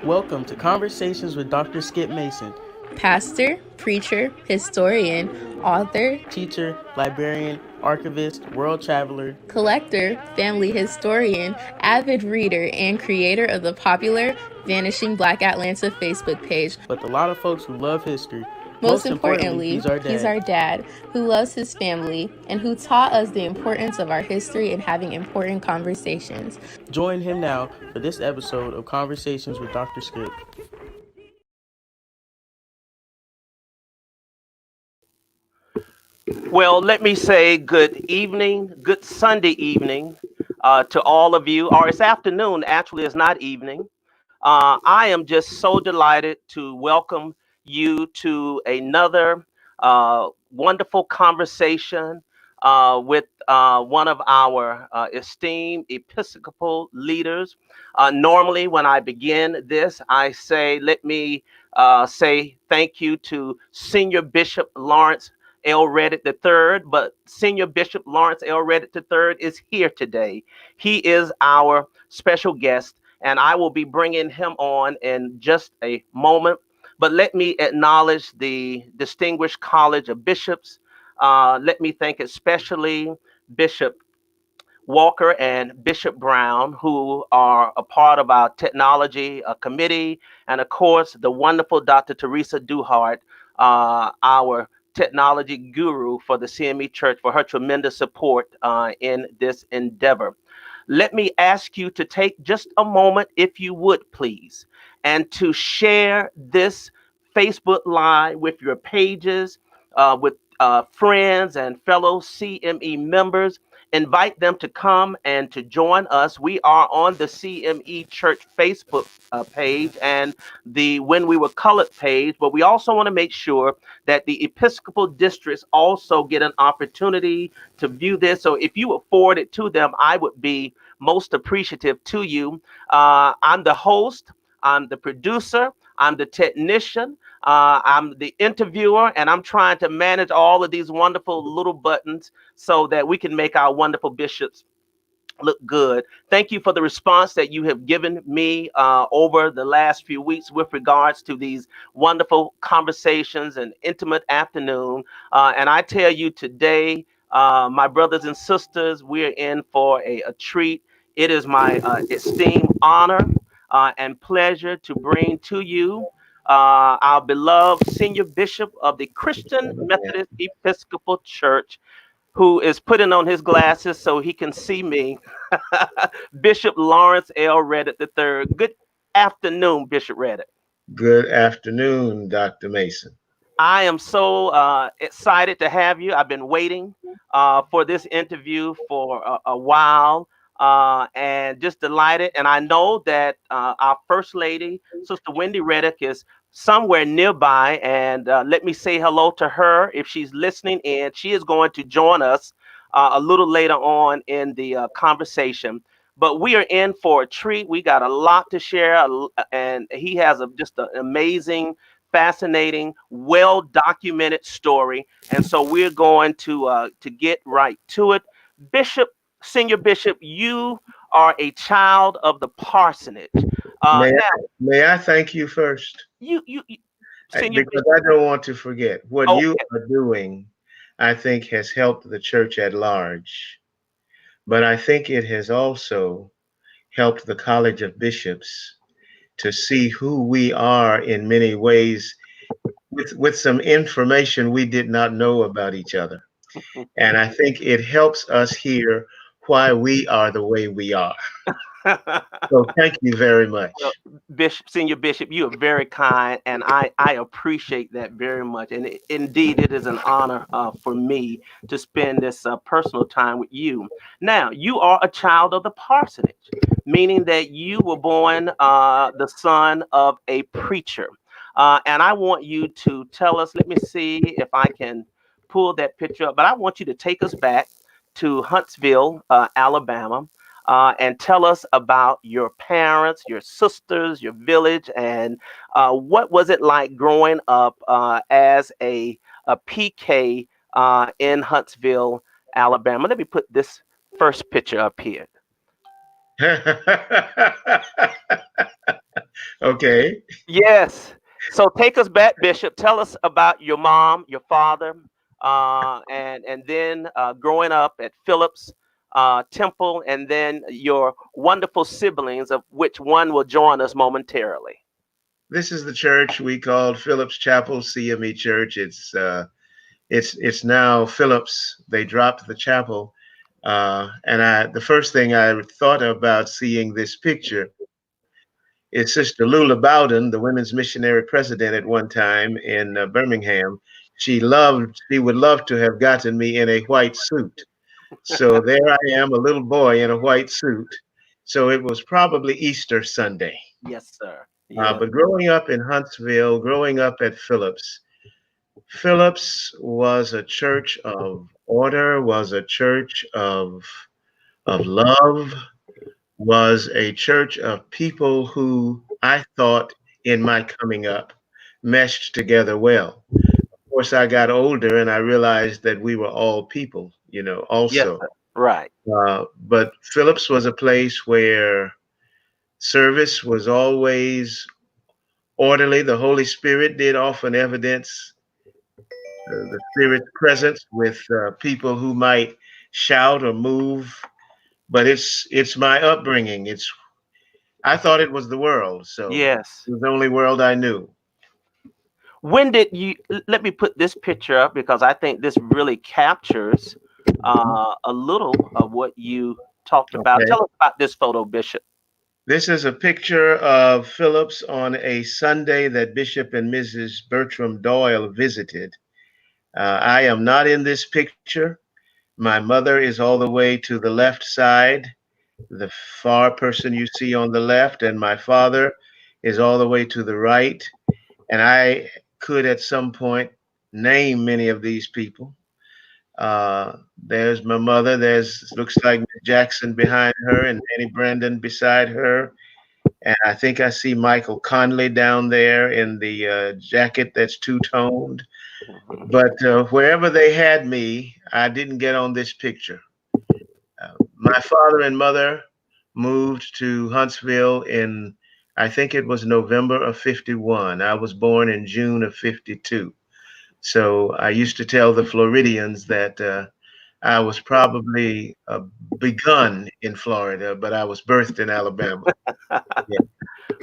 Welcome to Conversations with Dr. Skip Mason, pastor, preacher, historian, author, teacher, librarian, archivist, world traveler, collector, family historian, avid reader, and creator of the popular Vanishing Black Atlanta Facebook page. With a lot of folks who love history. Most importantly, he's our dad who loves his family and who taught us the importance of our history and having important conversations. Join him now for this episode of Conversations with Dr. Skip. Well, let me say good evening, good Sunday evening to all of you, or it's afternoon, actually, it's not evening. I am just so delighted to welcome you to another wonderful conversation with one of our esteemed Episcopal leaders. Normally, when I begin this, I say, let me say thank you to Senior Bishop Lawrence L. Reddick III, but Senior Bishop Lawrence L. Reddick III is here today. He is our special guest, and I will be bringing him on in just a moment. But let me acknowledge the Distinguished College of Bishops. Let me thank especially Bishop Walker and Bishop Brown, who are a part of our technology committee, and of course, the wonderful Dr. Teresa Duhart, our technology guru for the CME Church, for her tremendous support in this endeavor. Let me ask you to take just a moment, if you would please, and to share this Facebook Live with your pages, with friends and fellow CME members. Invite them to come and to join us. We are on the CME Church Facebook page and the When We Were Colored page, but we also want to make sure that the Episcopal districts also get an opportunity to view this. So if you would forward it to them, I would be most appreciative to you. I'm the host, I'm the producer, I'm the technician, I'm the interviewer, and I'm trying to manage all of these wonderful little buttons so that we can make our wonderful bishops look good. Thank you for the response that you have given me over the last few weeks with regards to these wonderful conversations and intimate afternoon. And I tell you today, my brothers and sisters, we're in for a treat. It is my esteemed honor and pleasure to bring to you our beloved Senior Bishop of the Christian Methodist Episcopal Church, who is putting on his glasses so he can see me, Bishop Lawrence L. Reddick III. Good afternoon, Bishop Reddick. Good afternoon, Dr. Mason. I am so excited to have you. I've been waiting for this interview for a while and just delighted. And I know that our First Lady, Sister Wendy Reddick, is somewhere nearby. And let me say hello to her if she's listening in. She is going to join us a little later on in the conversation. But we are in for a treat. We got a lot to share, and he has just an amazing, fascinating, well-documented story. And so we're going to get right to it. Bishop, Senior Bishop, you are a child of the parsonage. May I thank you first? You Senior Because Bishop. I don't want to forget what Okay. you are doing. I think has helped the church at large, but I think it has also helped the College of Bishops to see who we are in many ways with some information we did not know about each other. And I think it helps us hear why we are the way we are. So thank you very much. Well, Bishop, Senior Bishop, you are very kind, and I appreciate that very much. And indeed, it is an honor for me to spend this personal time with you. Now, you are a child of the parsonage, meaning that you were born the son of a preacher. And I want you to tell us, let me see if I can pull that picture up, but I want you to take us back to Huntsville, Alabama, and tell us about your parents, your sisters, your village, and what was it like growing up as a PK in Huntsville, Alabama. Let me put this first picture up here. Okay. Yes. So take us back, Bishop. Tell us about your mom, your father, and then growing up at Phillips Temple, and then your wonderful siblings, of which one will join us momentarily. This is the church we called Phillips Chapel CME Church. It's now Phillips. They dropped the chapel. And the first thing I thought about seeing this picture is Sister Lula Bowden, the women's missionary president at one time in Birmingham. She would love to have gotten me in a white suit. So there I am, a little boy in a white suit. So it was probably Easter Sunday. Yes, sir. Yes. But growing up in Huntsville, growing up at Phillips, Phillips was a church of order, was a church of love, was a church of people who I thought in my coming up meshed together well. Of course, I got older and I realized that we were all people, Yes, also. sir. Right. But Phillips was a place where service was always orderly. The Holy Spirit did often evidence the Spirit's presence with people who might shout or move. But it's my upbringing. I thought it was the world, so Yes. it was the only world I knew. When did you? Let me put this picture up because I think this really captures a little of what you talked about. Okay. Tell us about this photo, Bishop. This is a picture of Phillips on a Sunday that Bishop and Mrs. Bertram Doyle visited. I am not in this picture. My mother is all the way to the left side, the far person you see on the left, and my father is all the way to the right. And I could at some point name many of these people. There's my mother. There's looks like Miss Jackson behind her, and Annie Brandon beside her. And I think I see Michael Conley down there in the jacket that's two-toned. Mhm. But wherever they had me, I didn't get on this picture. My father and mother moved to Huntsville in, I think it was November of 51. I was born in June of 52. So I used to tell the Floridians that I was probably begun in Florida, but I was birthed in Alabama. Yeah.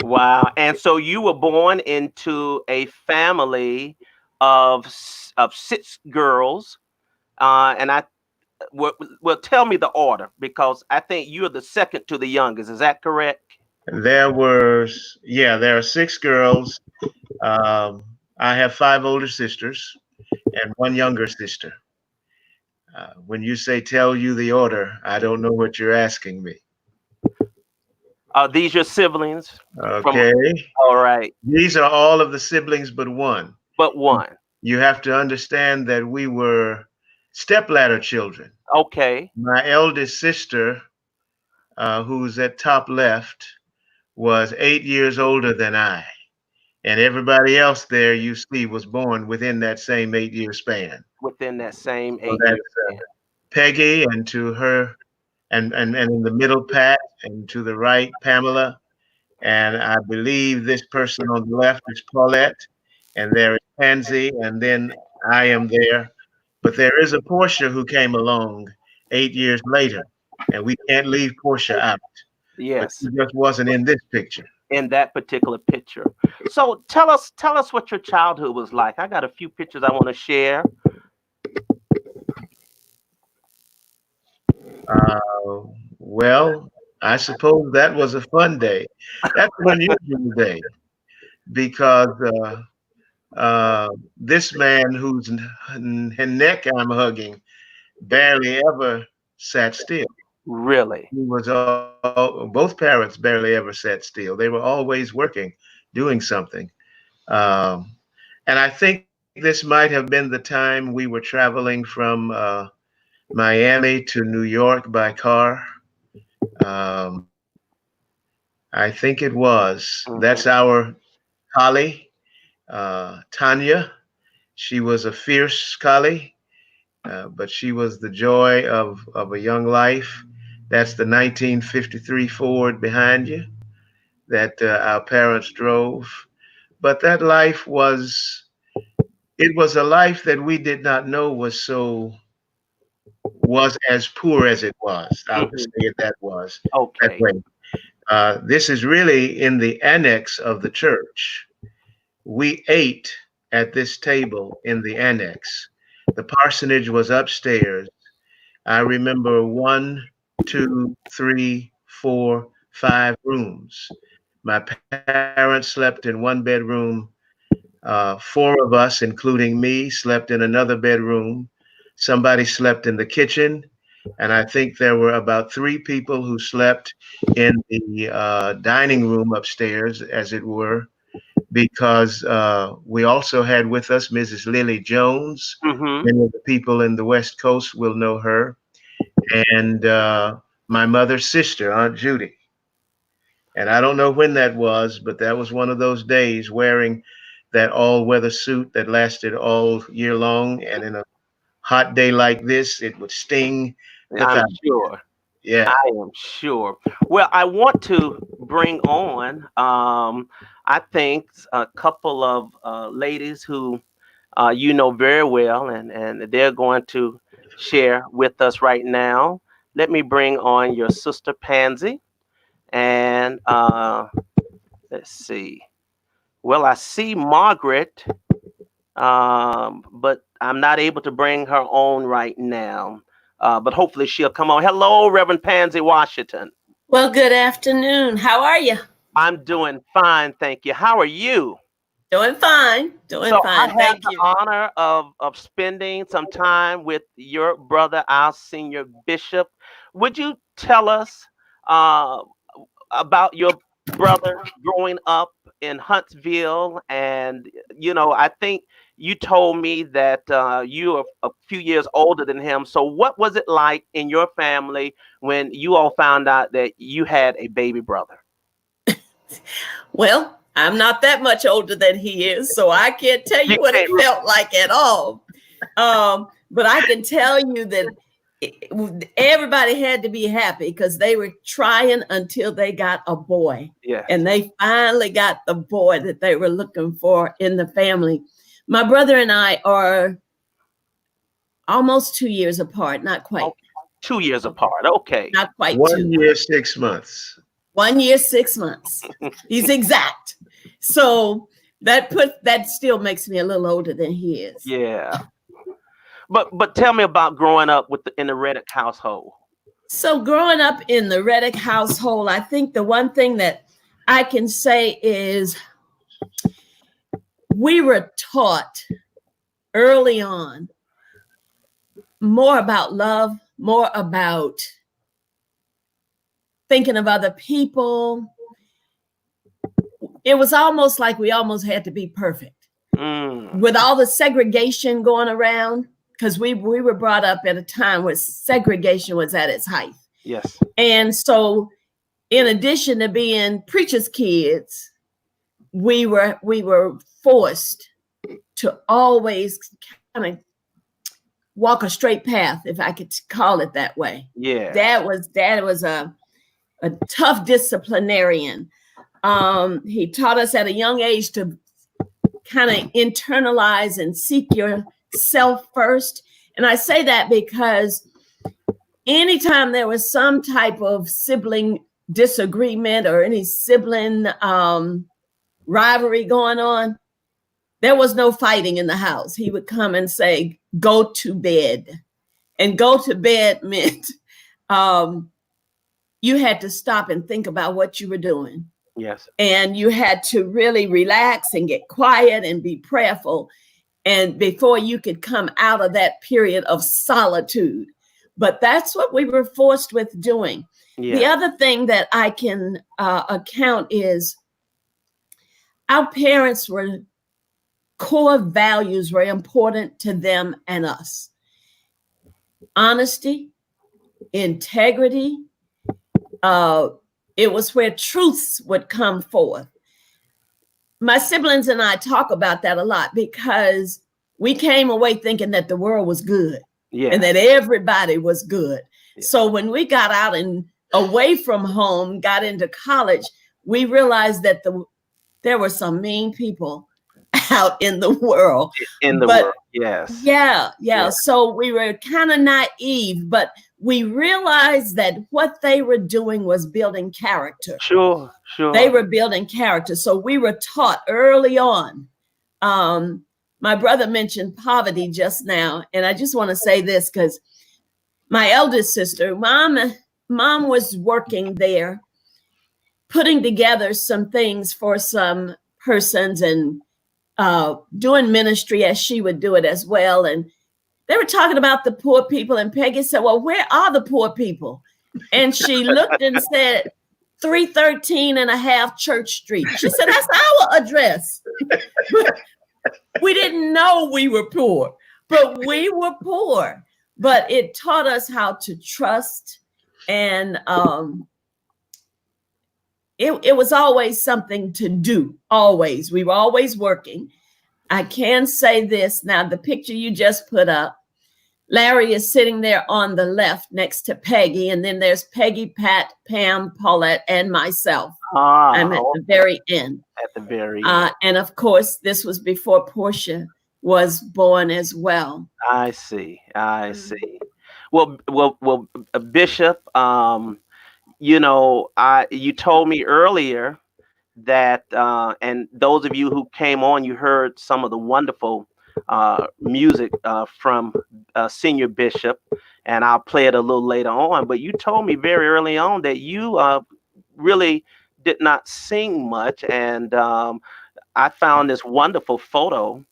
Wow. And so you were born into a family of six girls, and well, tell me the order because I think you're the second to the youngest. Is that correct? There are six girls. Um, I have five older sisters and one younger sister. When you say tell you the order, I don't know what you're asking me. Are these your siblings? From Okay. all right, These are all of the siblings but one. but one. You have to understand that we were stepladder children. Okay. My eldest sister, who's at top left, was 8 years older than I. And everybody else there you see was born within that same 8 year span. Within that same So 8 years. that's Peggy, and to her, and in the middle, Pat, and to the right, Pamela. And I believe this person on the left is Paulette, and there is Pansy, and then I am there. But there is a Portia who came along 8 years later, and we can't leave Portia out. But she Yes, just wasn't in this picture. in that particular picture. So tell us what your childhood was like. I got a few pictures I want to share. Uh, well, I suppose that was a fun day. That's an unusual day because this man whose neck I'm hugging barely ever sat still. Really? He was both parents barely ever sat still. They were always working, doing something. Um, and I think this might have been the time we were traveling from Miami to New York by car. Um, I think it was. Mhm. That's our collie, Tanya. She was a fierce collie, but she was the joy of a young life. That's the 1953 Ford behind you. that our parents drove. But that life was, it was a life that we did not know was as poor as it was. I'll Mhm. say it that Okay. way. This is really in the annex of the church. We ate at this table in the annex. The parsonage was upstairs. I remember 1, 2, 3, 4, 5 rooms. My parents slept in one bedroom. 4 of us, including me, slept in another bedroom. Somebody slept in the kitchen. And I think there were about 3 people who slept in the dining room upstairs, as it were, because we also had with us Mrs. Lily Jones. Mm-hmm. Many of the people in the West Coast will know her. And my mother's sister, Aunt Judy. And I don't know when that was, but that was one of those days wearing that all-weather suit that lasted all year long. And in a hot day like this, it would sting the I'm thigh. sure. Yeah. I am sure. Well, I want to bring on, I think, a couple of ladies who you know very well, and they're going to share with us right now. Let me bring on your sister Pansy, and let's see. Well, I see Margaret, but I'm not able to bring her on right now. But hopefully she'll come on. Hello, Reverend Pansy Washington. Well, good afternoon. How are you? I'm doing fine, thank you. How are you? Doing fine. Doing So I fine. have Thank the you. honor of spending some time with your brother, our senior bishop. Would you tell us uh, about your brother growing up in Huntsville? And, you know, I think you told me that you are a few years older than him. So what was it like in your family when you all found out that you had a baby brother? Well, I'm not that much older than he is, so I can't tell You you what it can't. felt like at all. But I can tell you that everybody had to be happy because they were trying until they got a boy. Yes. And they finally got the boy that they were looking for in the family. My brother and I are almost 2 years apart, not quite. Okay. 2 years apart. Okay. Not quite 1 2. year, 6 months. 1 year, 6 months. He's exact. So that still makes me a little older than he is. Yeah. But tell me about growing up in the Reddick household. So growing up in the Reddick household, I think the one thing that I can say is we were taught early on more about love, more about thinking of other people. It was almost like we almost had to be perfect. With all the segregation going around, because we were brought up at a time where segregation was at its height. Yes. And so in addition to being preachers' kids, we were forced to always kind of walk a straight path, if I could call it that way. Yeah. Dad was a tough disciplinarian. He taught us at a young age to kind of internalize and seek yourself first. And I say that because anytime there was some type of sibling disagreement or any sibling rivalry going on, there was no fighting in the house. He would come and say, go to bed. And go to bed meant you had to stop and think about what you were doing. Yes. And you had to really relax and get quiet and be prayerful. And before you could come out of that period of solitude. But that's what we were forced with doing. Yeah. The other thing that I can account is our parents were core values were important to them and us. Honesty, integrity, it was where truths would come forth. My siblings and I talk about that a lot because we came away thinking that the world was good. Yeah. And that everybody was good. Yeah. So when we got out and away from home, got into college, we realized that there were some mean people out in the world. In the world, yes. Yeah. So we were kind of naive, but we realized that what they were doing was building character. Sure. They were building character. So we were taught early on. My brother mentioned poverty just now, and I just want to say this because my eldest sister, mom was working there, putting together some things for some persons and doing ministry as she would do it as well. And they were talking about the poor people, and Peggy said, well, where are the poor people? And she looked and said, 313 and a half Church Street. She said, that's our address. We didn't know we were poor, but we were poor. But it taught us how to trust. And it was always something to do. Always. We were always working. I can say this now, the picture you just put up, Larry is sitting there on the left next to Peggy, and then there's Peggy, Pat, Pam, Paulette, and myself. I'm at the very end. At the very end. And of course, this was before Portia was born as well. I see. Well, Bishop, you told me earlier that, and those of you who came on, you heard some of the wonderful music from Senior Bishop, and I'll play it a little later on. But you told me very early on that you really did not sing much, and I found this wonderful photo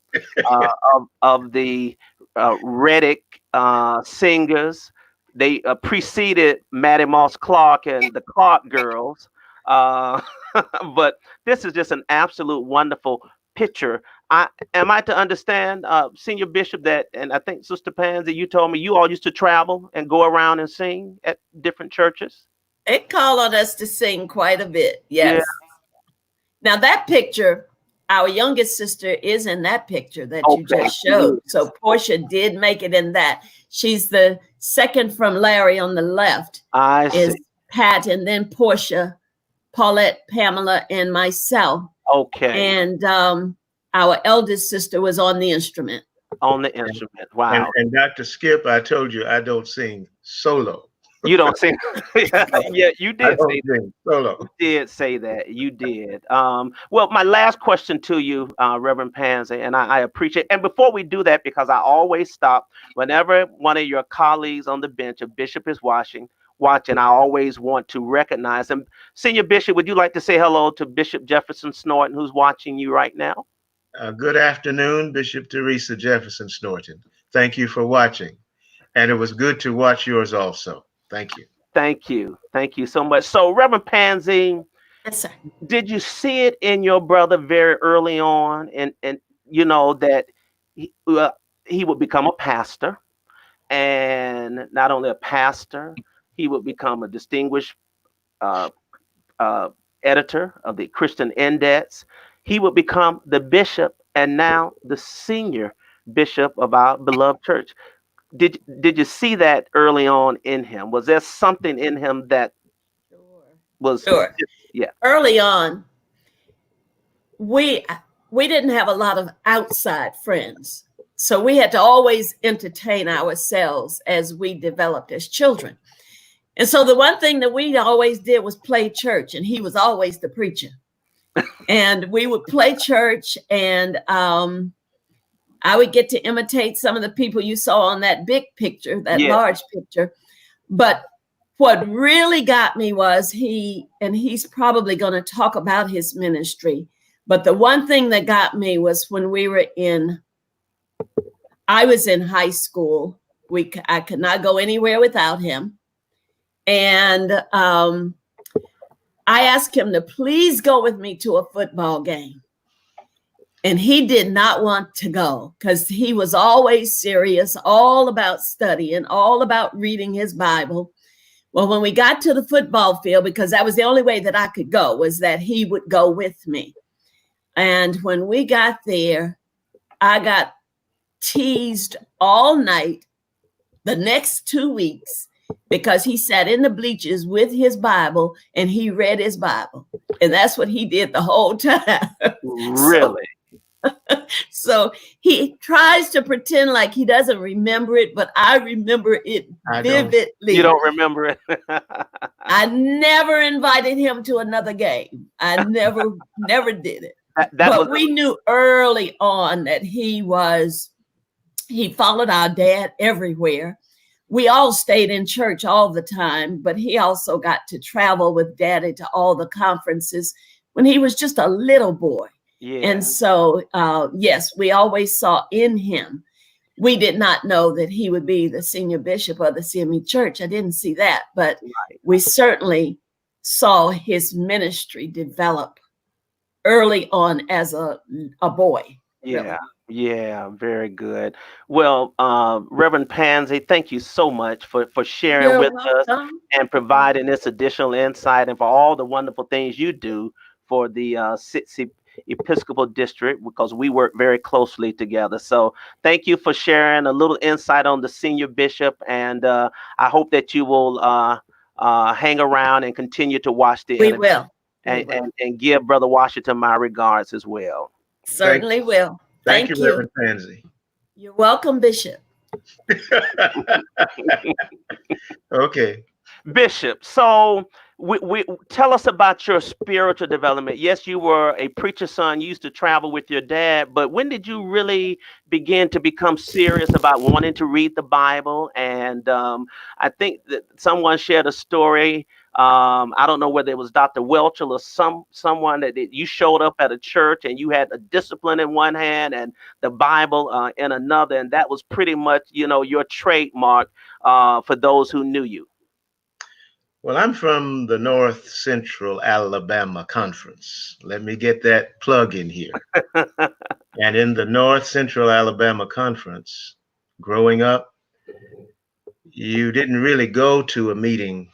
of the Reddick singers. They preceded Maddie Moss Clark and the Clark girls, but this is just an absolute wonderful picture. Am I to understand, Senior Bishop, that, and I think Sister Pansy, you told me you all used to travel and go around and sing at different churches? It called on us to sing quite a bit, yes. Yeah. Now that picture, our youngest sister is in that picture that you just showed. So Portia did make it in that. She's the second from Larry on the left. I see. Is Pat, and then Portia, Paulette, Pamela, and myself. Okay. And our eldest sister was on the instrument. On the instrument. Wow. And Dr. Skip, I told you I don't sing solo. You don't sing. Yeah, you did say that. Solo. You did say that. You did. Well, my last question to you, Reverend Pansy, and I appreciate. And before we do that, because I always stop whenever one of your colleagues on the bench, a bishop, is watching, I always want to recognize them. Senior Bishop, would you like to say hello to Bishop Jefferson Snorton, who's watching you right now? Good afternoon, Bishop Teresa Jefferson Snorton. Thank you for watching. And it was good to watch yours also. Thank you. Thank you. Thank you so much. So, Reverend Pansy, yes, sir. Did you see it in your brother very early on, and you know that he would become a pastor, and not only a pastor, he would become a distinguished editor of the Christian Index. He would become the bishop and now the senior bishop of our beloved church. Did you see that early on in him? Was there something in him that was sure? Yeah. Early on, we didn't have a lot of outside friends, so we had to always entertain ourselves as we developed as children. And so the one thing that we always did was play church, and he was always the preacher. And we would play church, and I would get to imitate some of the people you saw on that big picture, that large picture. But what really got me was he's probably going to talk about his ministry. But the one thing that got me was when I was in high school, I could not go anywhere without him. And I asked him to please go with me to a football game. And he did not want to go because he was always serious, all about studying, all about reading his Bible. Well, when we got to the football field, because that was the only way that I could go, was that he would go with me. And when we got there, I got teased all night the next 2 weeks. because he sat in the bleachers with his Bible and he read his Bible. And that's what he did the whole time. Really? So he tries to pretend like he doesn't remember it, but I remember it vividly. You don't remember it? I never invited him to another game. I never did it. But we knew early on that he followed our dad everywhere. We all stayed in church all the time, but he also got to travel with Daddy to all the conferences when he was just a little boy. Yeah. And so, yes, we always saw in him. We did not know that he would be the senior bishop of the CME Church. I didn't see that, but we certainly saw his ministry develop early on as a boy. Yeah. Really. Yeah, very good. Well, Reverend Pansy, thank you so much for sharing with us and providing this additional insight, and for all the wonderful things you do for the Sitsi Episcopal District, because we work very closely together. So thank you for sharing a little insight on the senior bishop, and I hope that you will hang around and continue to watch the We will. And give Brother Washington my regards as well. Certainly will. Thank you, Reverend Pansy. You're welcome, Bishop. Okay. Bishop, so we tell us about your spiritual development. Yes, you were a preacher's son. You used to travel with your dad, but when did you really begin to become serious about wanting to read the Bible? And I think that someone shared a story. I don't know whether it was Dr. Welchel or someone that you showed up at a church and you had a discipline in one hand and the Bible in another, and that was pretty much, your trademark for those who knew you. Well, I'm from the North Central Alabama Conference. Let me get that plug in here. And in the North Central Alabama Conference, growing up, you didn't really go to a meeting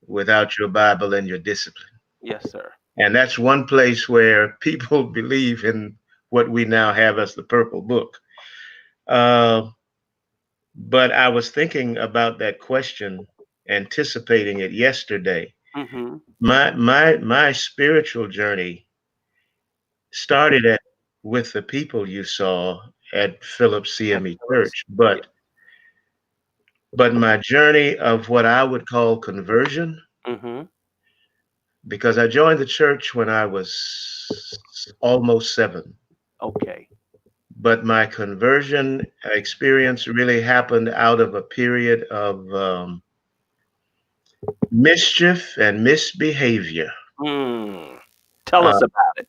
without your Bible and your discipline. Yes, sir. And that's one place where people believe in what we now have as the Purple Book. But I was thinking about that question, anticipating it yesterday. Mm-hmm. My spiritual journey started with the people you saw at Phillips CME Church, but my journey of what I would call conversion, because I joined the church when I was almost 7. Okay. But my conversion experience really happened out of a period of mischief and misbehavior. Tell us about it.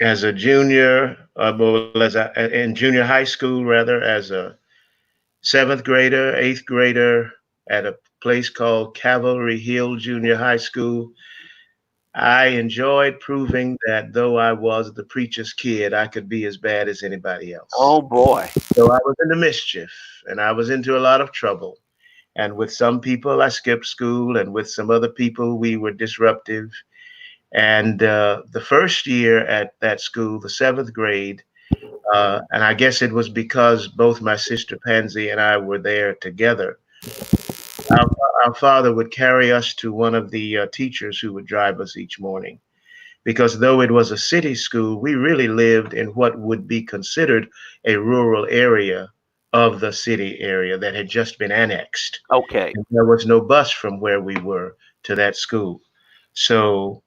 As a junior, in junior high school, rather, as a 7th grader, 8th grader at a place called Cavalry Hill Junior High School, I enjoyed proving that though I was the preacher's kid, I could be as bad as anybody else. Oh, boy. So I was into mischief, and I was into a lot of trouble. And with some people, I skipped school, and with some other people, we were disruptive. And the first year at that school, the 7th grade, and I guess it was because both my sister Pansy and I were there together, our father would carry us to one of the teachers who would drive us each morning. Because though it was a city school, we really lived in what would be considered a rural area of the city area that had just been annexed. Okay. And there was no bus from where we were to that school. So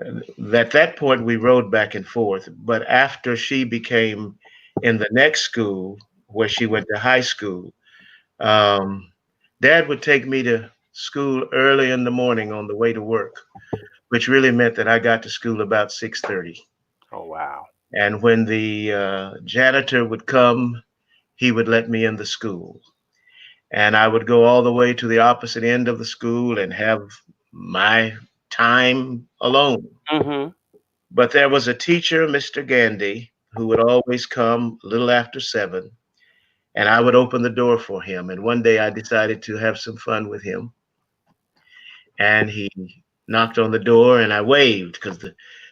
at that point, we rode back and forth. But after she became in the next school, where she went to high school, Dad would take me to school early in the morning on the way to work, which really meant that I got to school about 6:30. Oh, wow. And when the janitor would come, he would let me in the school. And I would go all the way to the opposite end of the school and have my time alone. But there was a teacher, Mr. Gandy, who would always come a little after 7, and I would open the door for him. And one day I decided to have some fun with him. And he knocked on the door and I waved, because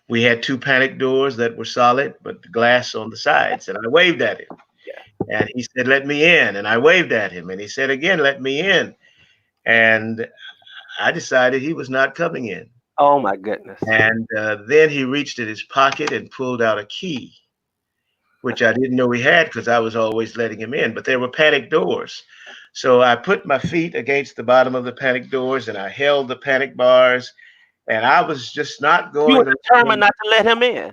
we had 2 panic doors that were solid, but the glass on the sides. And I waved at him. And he said, "Let me in." And I waved at him. And he said again, "Let me in." And I decided he was not coming in. Oh my goodness. And then he reached in his pocket and pulled out a key, which I didn't know he had because I was always letting him in. But there were panic doors. So I put my feet against the bottom of the panic doors and I held the panic bars. And I was just not going. You were determined not to let him in.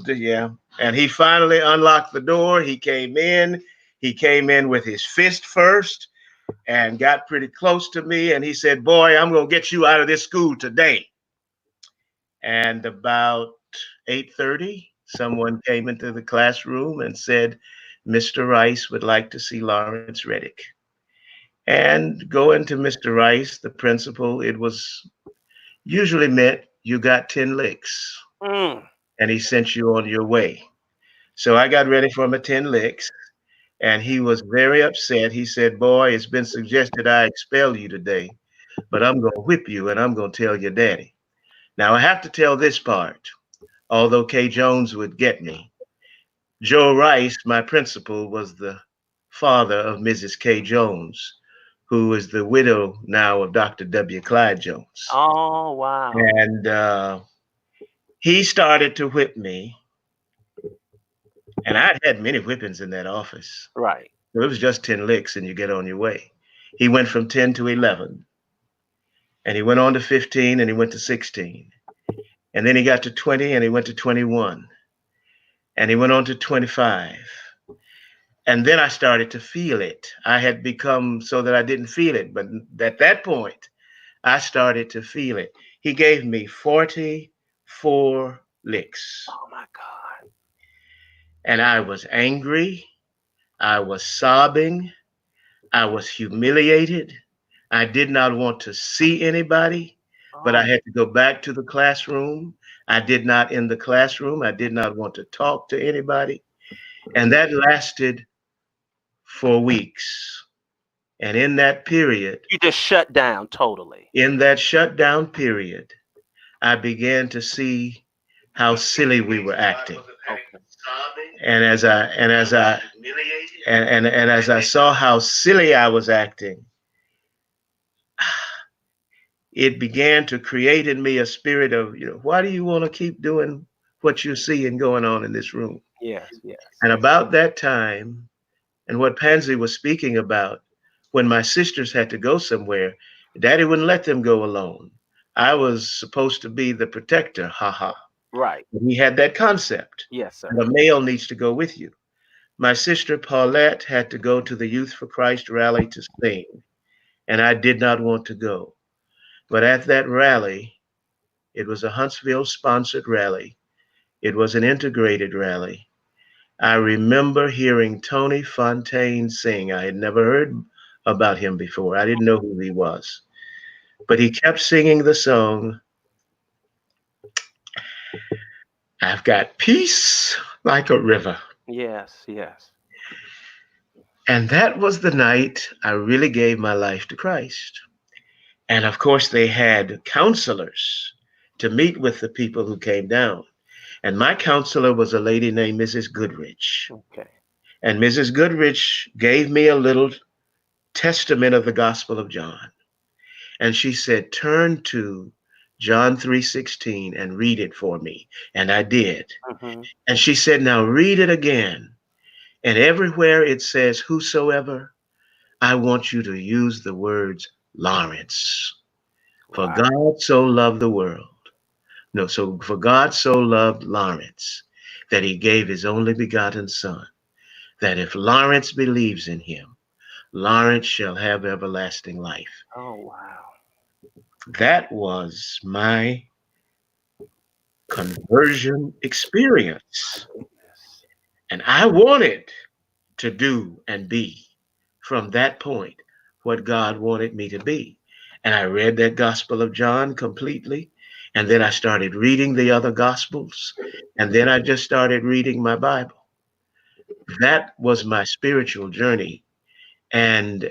Yeah. And he finally unlocked the door. He came in. He came in with his fist first and got pretty close to me. And he said, "Boy, I'm going to get you out of this school today." And about 8:30, someone came into the classroom and said, "Mr. Rice would like to see Lawrence Reddick." And going to Mr. Rice, the principal, it was usually meant you got 10 licks. And he sent you on your way. So I got ready for my 10 licks. And he was very upset. He said, "Boy, it's been suggested I expel you today, but I'm going to whip you and I'm going to tell your daddy." Now, I have to tell this part, although Kay Jones would get me. Joe Rice, my principal, was the father of Mrs. Kay Jones, who is the widow now of Dr. W. Clyde Jones. Oh, wow. And he started to whip me. And I'd had many whippings in that office. Right. So it was just 10 licks and you get on your way. He went from 10 to 11. And he went on to 15 and he went to 16. And then he got to 20 and he went to 21. And he went on to 25. And then I started to feel it. I had become so that I didn't feel it. But at that point, I started to feel it. He gave me 44 licks. Oh, my God. And I was angry. I was sobbing. I was humiliated. I did not want to see anybody, but I had to go back to the classroom. I did not in the classroom. I did not want to talk to anybody. And that lasted for weeks. And in that period, you just shut down totally. In that shutdown period, I began to see how silly we were acting. And as I saw how silly I was acting, it began to create in me a spirit of, why do you want to keep doing what you're seeing going on in this room? Yes, yes. And about that time, and what Pansy was speaking about, when my sisters had to go somewhere, Daddy wouldn't let them go alone. I was supposed to be the protector, haha. Right. He had that concept. Yes, sir. The male needs to go with you. My sister Paulette had to go to the Youth for Christ rally to sing, and I did not want to go. But at that rally, it was a Huntsville-sponsored rally. It was an integrated rally. I remember hearing Tony Fontaine sing. I had never heard about him before. I didn't know who he was. But he kept singing the song, "I've got peace like a river." Yes, yes. And that was the night I really gave my life to Christ. And of course, they had counselors to meet with the people who came down. And my counselor was a lady named Mrs. Goodrich. Okay. And Mrs. Goodrich gave me a little testament of the Gospel of John. And she said, "Turn to John 3:16 and read it for me." And I did. Mm-hmm. And she said, "Now read it again. And everywhere it says whosoever, I want you to use the words Lawrence. For Wow. God so loved the world." No, so for God so loved Lawrence that he gave his only begotten son, that if Lawrence believes in him, Lawrence shall have everlasting life. Oh, wow. That was my conversion experience. And I wanted to do and be from that point what God wanted me to be. And I read that Gospel of John completely. And then I started reading the other Gospels. And then I just started reading my Bible. That was my spiritual journey. And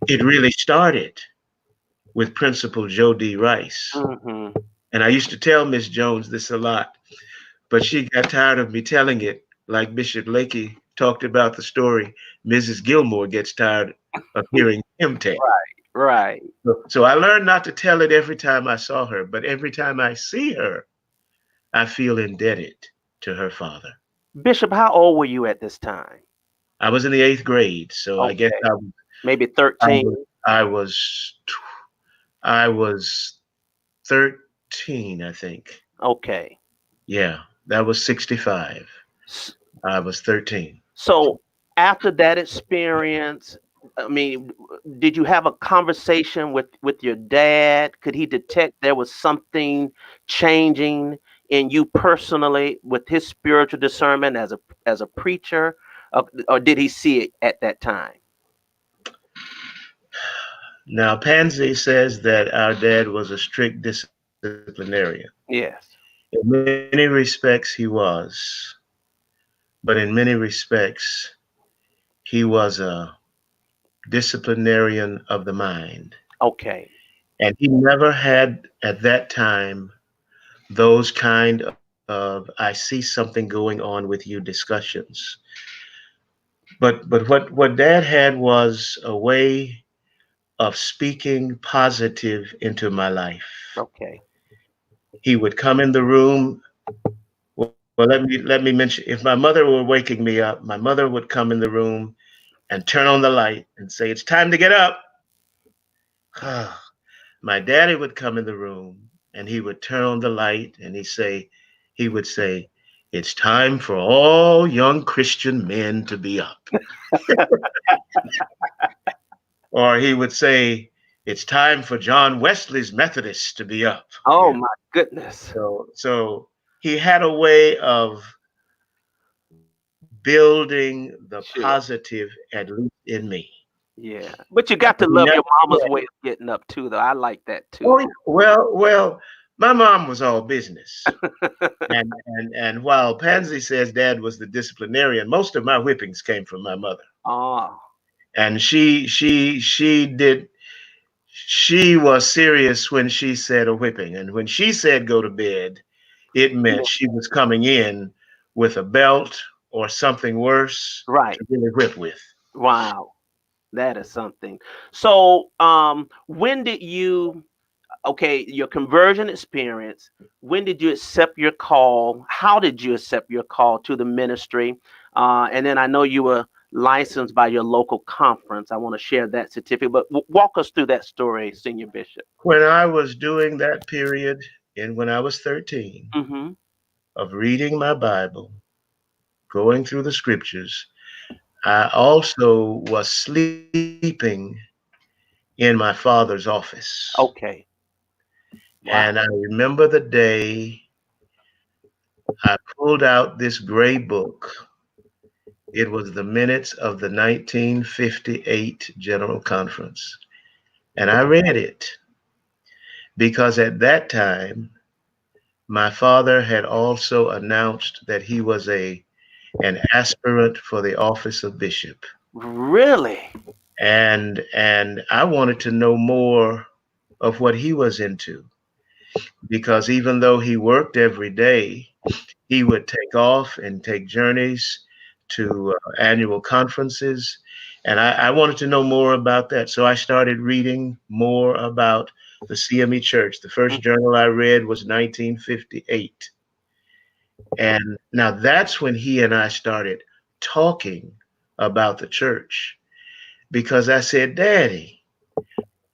it really started with Principal Joe D. Rice. Mm-hmm. And I used to tell Miss Jones this a lot, but she got tired of me telling it, like Bishop Lakey talked about the story. Mrs. Gilmore gets tired of hearing him tell. Right. So I learned not to tell it every time I saw her, but every time I see her, I feel indebted to her father. Bishop, how old were you at this time? I was in the 8th grade, so I guess Okay. Maybe I 13. was, I was I was 13, I think. Okay. Yeah, that was 65. S- I was 13. So after that experience, I mean, did you have a conversation with your dad? Could he detect there was something changing in you personally with his spiritual discernment as a preacher, or did he see it at that time? Now, Pansy says that our dad was a strict disciplinarian. Yes. In many respects, he was, but in many respects, he was a disciplinarian of the mind. Okay. And he never had at that time those kind of I see something going on with you discussions. But what dad had was a way of speaking positive into my life. Okay. He would come in the room. Well, let me mention, if my mother were waking me up, my mother would come in the room and turn on the light and say, "It's time to get up." My daddy would come in the room and he would turn on the light and he would say, "It's time for all young Christian men to be up." Or he would say, "It's time for John Wesley's Methodists to be up." Oh Yeah. my goodness. So he had a way of building the Sure. positive, at least in me. Yeah. But you got to He love never, your mama's way of getting up too, though. I like that oh, too. yeah. Well, my mom was all business. And while Pansy says dad was the disciplinarian, most of my whippings came from my mother. Oh, And she was serious when she said a whipping. And when she said go to bed, it meant she was coming in with a belt or something worse right. to really whip with. Wow. That is something. So, when did you, okay, your conversion experience, when did you accept your call? How did you accept your call to the ministry? And then I know you were licensed by your local conference. I want to share that certificate, but walk us through that story, Senior Bishop. When I was doing that period, and when I was 13, Mm-hmm. of reading my Bible, going through the scriptures, I also was sleeping in my father's office. Okay. Wow. And I remember the day I pulled out this gray book. It was the minutes of the 1958 General Conference. And I read it because at that time, my father had also announced that he was an aspirant for the office of bishop. Really? And I wanted to know more of what he was into because even though he worked every day, he would take off and take journeys to annual conferences. And I wanted to know more about that. So I started reading more about the CME Church. The first journal I read was 1958. And now that's when he and I started talking about the church because I said, "Daddy,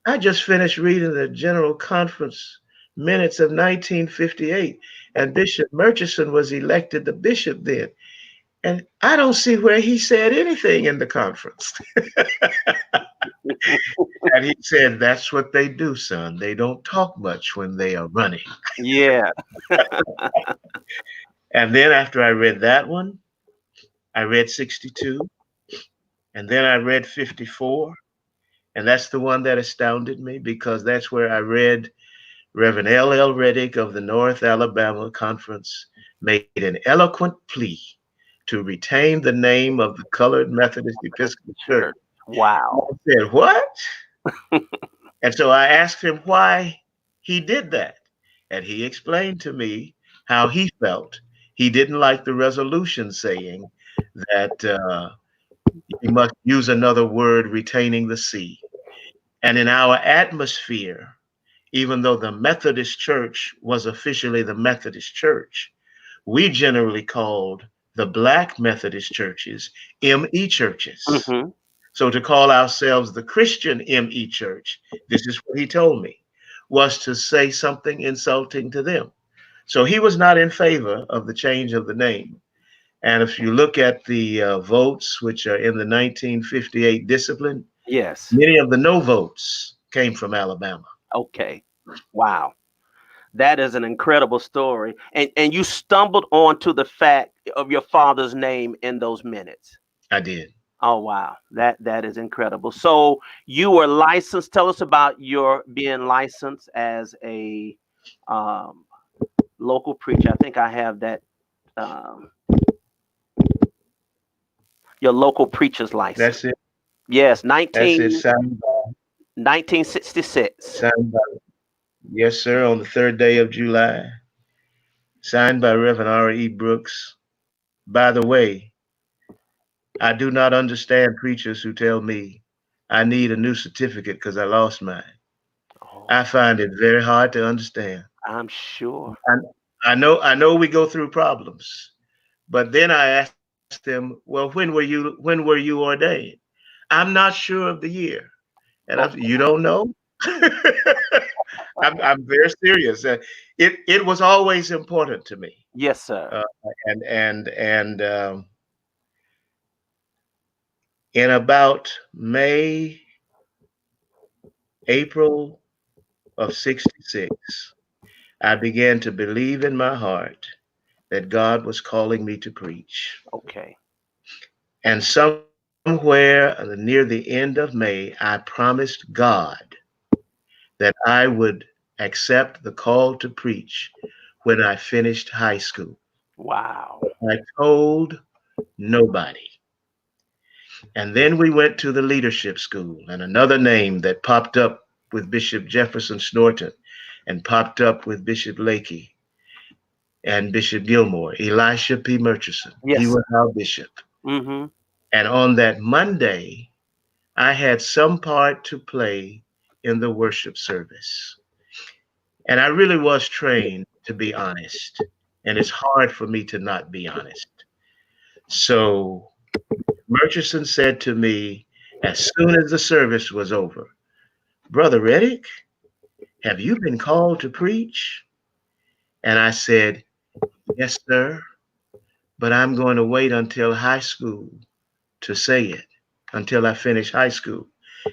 I just finished reading the General Conference minutes of 1958, and Bishop Murchison was elected the bishop then. And I don't see where he said anything in the conference." And he said, "That's what they do, son. They don't talk much when they are running." Yeah. And then after I read that one, I read 62, and then I read 54. And that's the one that astounded me because that's where I read Reverend L. Reddick of the North Alabama Conference made an eloquent plea to retain the name of the Colored Methodist Episcopal Church. Church. Wow. I said, "What?" And so I asked him why he did that. And he explained to me how he felt. He didn't like the resolution saying that We must use another word, retaining the sea. And in our atmosphere, even though the Methodist Church was officially the Methodist Church, we generally called the Black Methodist churches ME churches. Mm-hmm. So to call ourselves the Christian ME Church, this is what he told me, was to say something insulting to them. So he was not in favor of the change of the name. And if you look at the votes, which are in the 1958 discipline, Yes. many of the no votes came from Alabama. Okay. Wow. That is an incredible story. And you stumbled onto the fact of your father's name in those minutes. I did. Oh wow. That is incredible. So you were licensed. Tell us about your being licensed as a local preacher. I think I have that your local preacher's license. That's it. Yes, That's it. 1966. Signed by, yes, sir, on the 3rd day of July. Signed by Reverend R.E. Brooks. By the way, I do not understand preachers who tell me I need a new certificate because I lost mine. Oh, I find it very hard to understand. I'm sure. And I know we go through problems, but then I asked them, well, when were you ordained? I'm not sure of the year. And you don't know? I'm very serious. It was always important to me. Yes, sir. And in about April of 66, I began to believe in my heart that God was calling me to preach. Okay. And somewhere near the end of May, I promised God that I would accept the call to preach when I finished high school. Wow. I told nobody. And then we went to the leadership school, and another name that popped up with Bishop Jefferson Snorton and popped up with Bishop Lakey and Bishop Gilmore, Elisha P. Murchison. Yes, he was our bishop. Mm-hmm. And on that Monday, I had some part to play in the worship service. And I really was trained to be honest. And it's hard for me to not be honest. So Murchison said to me, as soon as the service was over, Brother Reddick, have you been called to preach? And I said, yes, sir, but I'm going to wait until high school to say it, until I finish high school.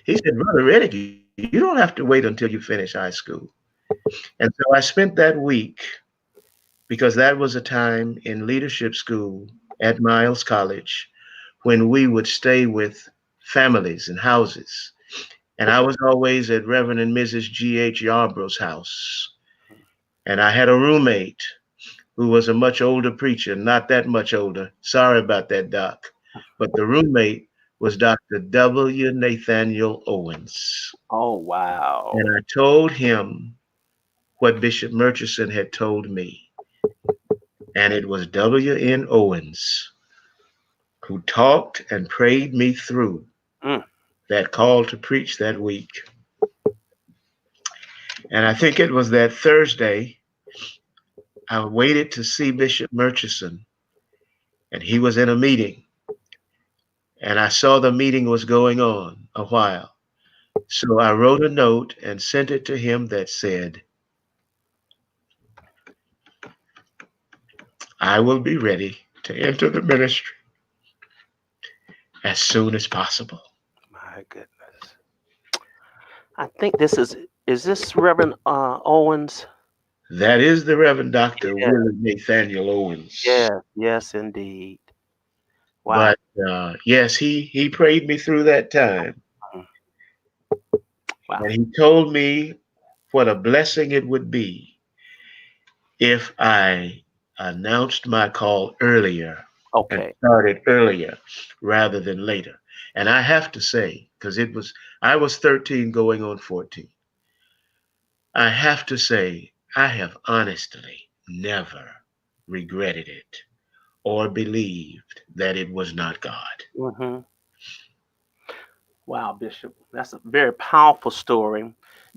He said, Brother Reddick, you don't have to wait until you finish high school. And so I spent that week, because that was a time in leadership school at Miles College when we would stay with families and houses. And I was always at Reverend and Mrs. G.H. Yarborough's house. And I had a roommate who was a much older preacher, not that much older. Sorry about that, Doc. But the roommate was Dr. W. Nathaniel Owens. Oh, wow. And I told him what Bishop Murchison had told me. And it was W.N. Owens who talked and prayed me through that call to preach that week. And I think it was that Thursday, I waited to see Bishop Murchison, and he was in a meeting. And I saw the meeting was going on a while. So I wrote a note and sent it to him that said, I will be ready to enter the ministry as soon as possible. My goodness. I think this is this Reverend Owens? That is the Reverend Dr. William Nathaniel Owens. Yeah, yes, indeed. Wow. But yes, he prayed me through that time. Wow. And he told me what a blessing it would be if I announced my call earlier. Okay. And started earlier rather than later. And I have to say, because I was 13 going on 14. I have to say, I have honestly never regretted it or believed that it was not God. Mm-hmm. Wow, Bishop, that's a very powerful story.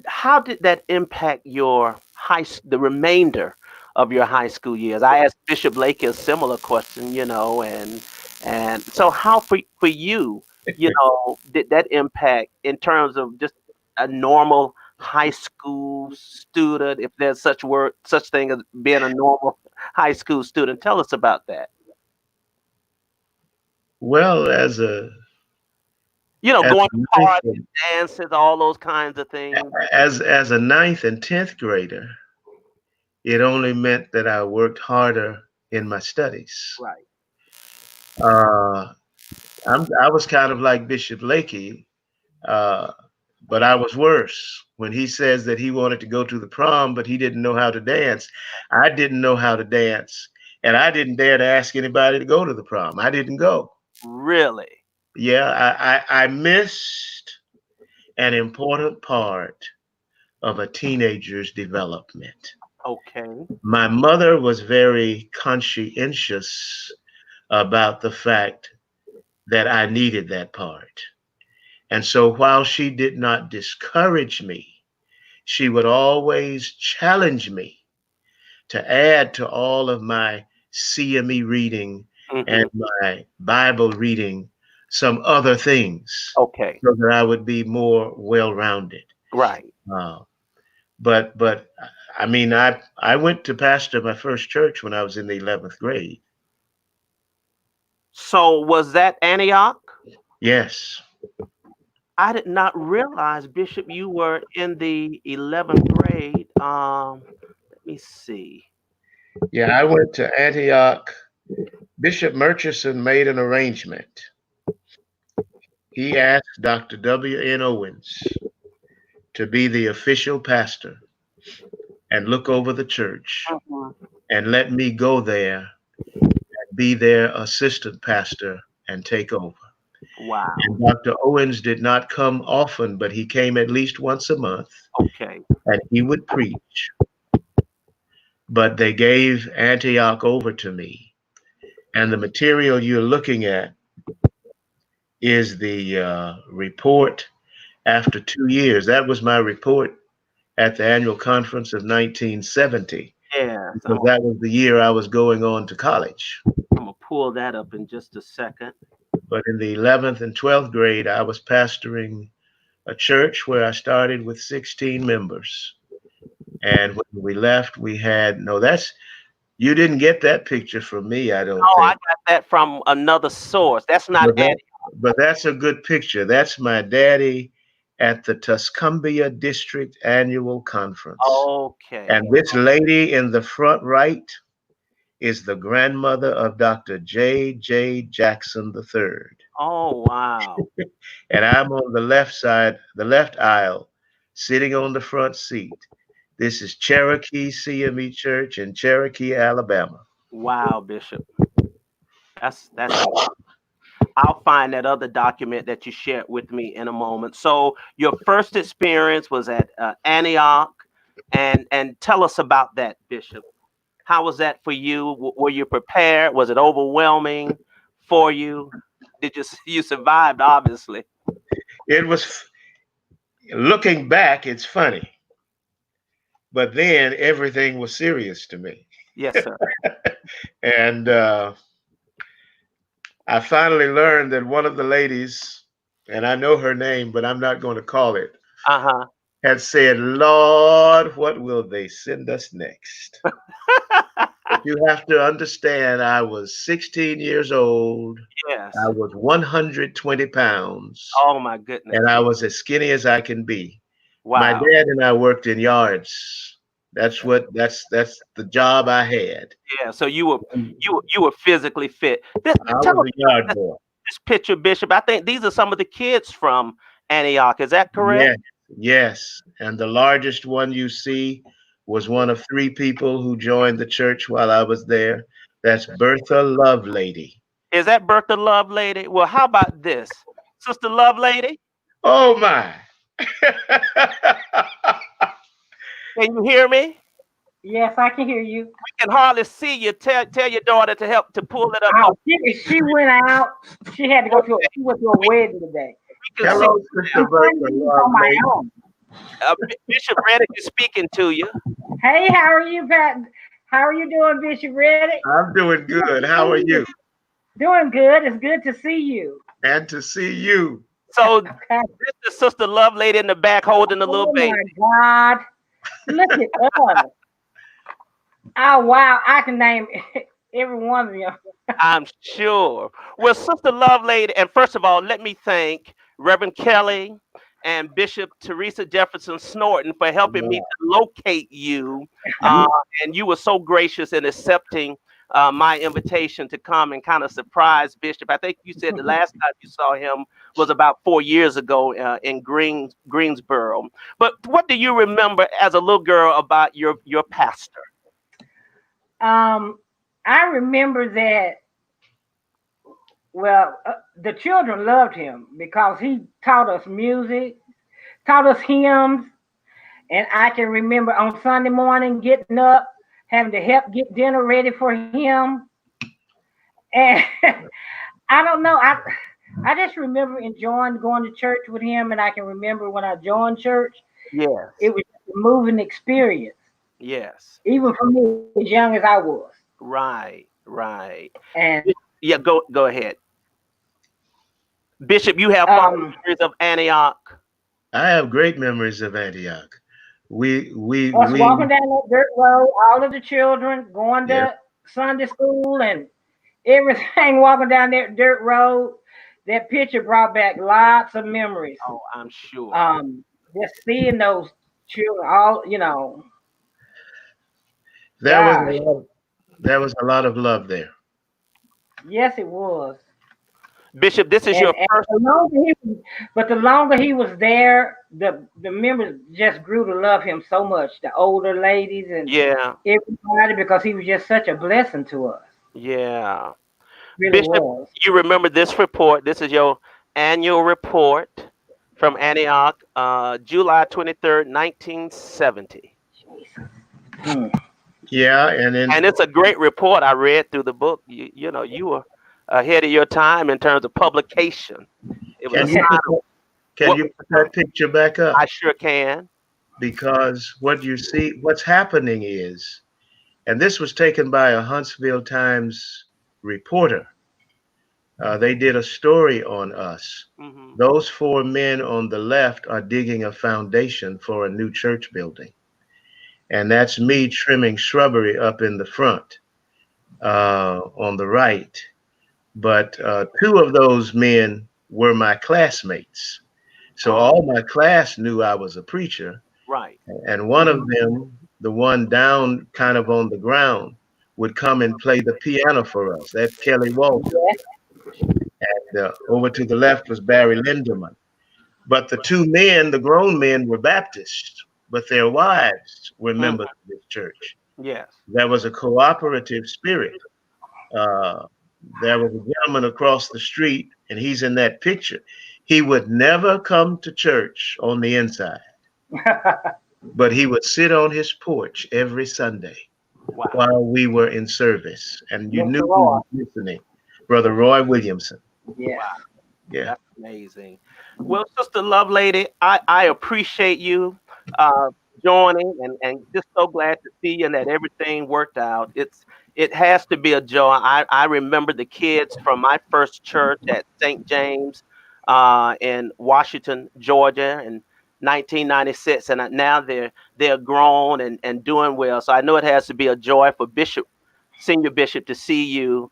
How did that impact your the remainder of your high school years? I asked Bishop Lake a similar question, and so how for you, did that impact in terms of just a normal high school student, if there's such thing as being a normal high school student? Tell us about that. Well, as Going a to ninth, parties, dances, all those kinds of things. as a ninth and 10th grader, it only meant that I worked harder in my studies. Right. Uh, I was kind of like Bishop Lakey, uh, but I was worse. When he says that he wanted to go to the prom, but he didn't know how to dance, I didn't know how to dance, and I didn't dare to ask anybody to go to the prom. I didn't go. Really? Yeah, I missed an important part of a teenager's development. Okay. My mother was very conscientious about the fact that I needed that part. And so while she did not discourage me, she would always challenge me to add to all of my CME reading Hmm. and my Bible reading some other things Okay. so that I would be more well-rounded. Right. Uh, but I mean, I went to pastor my first church when I was in the 11th grade. So was that Antioch? Yes. I did not realize, Bishop, you were in the 11th grade. Let me see. Yeah, I went to Antioch. Bishop Murchison made an arrangement. He asked Dr. W.N. Owens to be the official pastor and look over the church Mhm. and let me go there and be their assistant pastor and take over. Wow. And Dr. Owens did not come often, but he came at least once a month Okay. and he would preach. But they gave Antioch over to me. And the material you're looking at is the report after 2 years. That was my report at the annual conference of 1970, Yeah. because So that was the year I was going on to college. I'm gonna pull that up in just a second. But in the 11th and 12th grade, I was pastoring a church where I started with 16 members. And when we left, we had no, you didn't get that picture from me, I don't Oh, I think. got that from another source. That's not But that, Antioch. but that's a good picture. That's my daddy at the Tuscumbia District Annual Conference. Okay. And this lady in the front right is the grandmother of Dr. J. Jackson III. Oh, wow. And I'm on the left side, the left aisle, sitting on the front seat. This is Cherokee CME Church in Cherokee, Alabama. Wow, Bishop. That's I'll find that other document that you shared with me in a moment. So your first experience was at Antioch, and tell us about that, Bishop. How was that for you? Were you prepared? Was it overwhelming for you? Did you survived? Obviously. It was, looking back, it's funny, but then everything was serious to me. Yes, sir. And I finally learned that one of the ladies, and I know her name, but I'm not going to call it, Uh had said, Lord, what will they send us next? huh. But you have to understand, I was 16 years old. Yes. I was 120 pounds, Oh my goodness. and I was as skinny as I can be. My Wow. dad and I worked in yards. That's the job I had. Yeah. So you were physically fit. I Tell was us a yard about boy. this picture, Bishop. I think these are some of the kids from Antioch. Is that correct? Yes, yes. And the largest one you see was one of three people who joined the church while I was there. That's Bertha Lovelady. Is that Bertha Love Lady? Well, how about this? Sister Love Lady? Oh my. Can you hear me? Yes, I can hear you. I can hardly see you. Tell your daughter to help to pull it up. Oh, she went out. She had to go to she went to a wedding today. can see Hello, Sister I'm trying to Bertha, do this on my lovely. own. Bishop Reddick is speaking to you. Hey, how are you, Pat? How are you doing, Bishop Reddick? I'm doing good. How are you? Doing good. It's good to see you. And to see you. So Okay. this is Sister Love Lady in the back holding a little Oh baby. my God! Look at us. Oh wow! I can name every one of them. I'm sure. Well, Sister Love Lady, and first of all, let me thank Reverend Kelly and Bishop Teresa Jefferson Snorton for helping me to locate you. And you were so gracious in accepting my invitation to come and kind of surprise Bishop. I think you said the last time you saw him was about 4 years ago in Greensboro. But what do you remember as a little girl about your pastor? I remember that. Well, the children loved him because he taught us music, taught us hymns, and I can remember on Sunday morning getting up, having to help get dinner ready for him. And I don't know, I just remember enjoying going to church with him, and I can remember when I joined church, Yes. it was a moving experience, Yes. even for me, as young as I was. Right. Right. And Yeah, go ahead. Bishop, you have fond memories of Antioch. I have great memories of Antioch. We us walking down that dirt road, all of the children going Yeah. to Sunday school and everything, walking down that dirt road. That picture brought back lots of memories. Oh, I'm sure. Just seeing those children, all there gosh, was a lot of love there. yes, it was. Bishop, this is your first. The longer he was there, the members just grew to love him so much. The older ladies and Yeah. everybody, because he was just such a blessing to us. Yeah. Really Bishop, was. you remember this report? This is your annual report from Antioch, July 23rd, 1970. Yeah, and then And it's a great report. I read through the book. You know, you were ahead of your time in terms of publication. It was can you put that picture back up? I sure can. Because what you see, what's happening is, and this was taken by a Huntsville Times reporter. They did a story on us. Mm-hmm. Those 4 men on the left are digging a foundation for a new church building. And that's me trimming shrubbery up in the front on the right. But 2 of those men were my classmates. So all my class knew I was a preacher. Right. And one of them, the one down kind of on the ground, would come and play the piano for us. That's Kelly Walter. And over to the left was Barry Lindemann. But the 2 men, the grown men, were Baptists, but their wives were members of this church. Yes. There was a cooperative spirit. There was a gentleman across the street, and he's in that picture. He would never come to church on the inside, but he would sit on his porch every Sunday while we were in service. And you knew he was listening. Brother Roy Williamson. Yeah. Wow. Yeah. That's amazing. Well, Sister Love Lady, I appreciate you joining and just so glad to see you and that everything worked out. It has to be a joy. I remember the kids from my first church at St. James in Washington, Georgia in 1996, and now they're grown and doing well. So I know it has to be a joy for Senior Bishop, to see you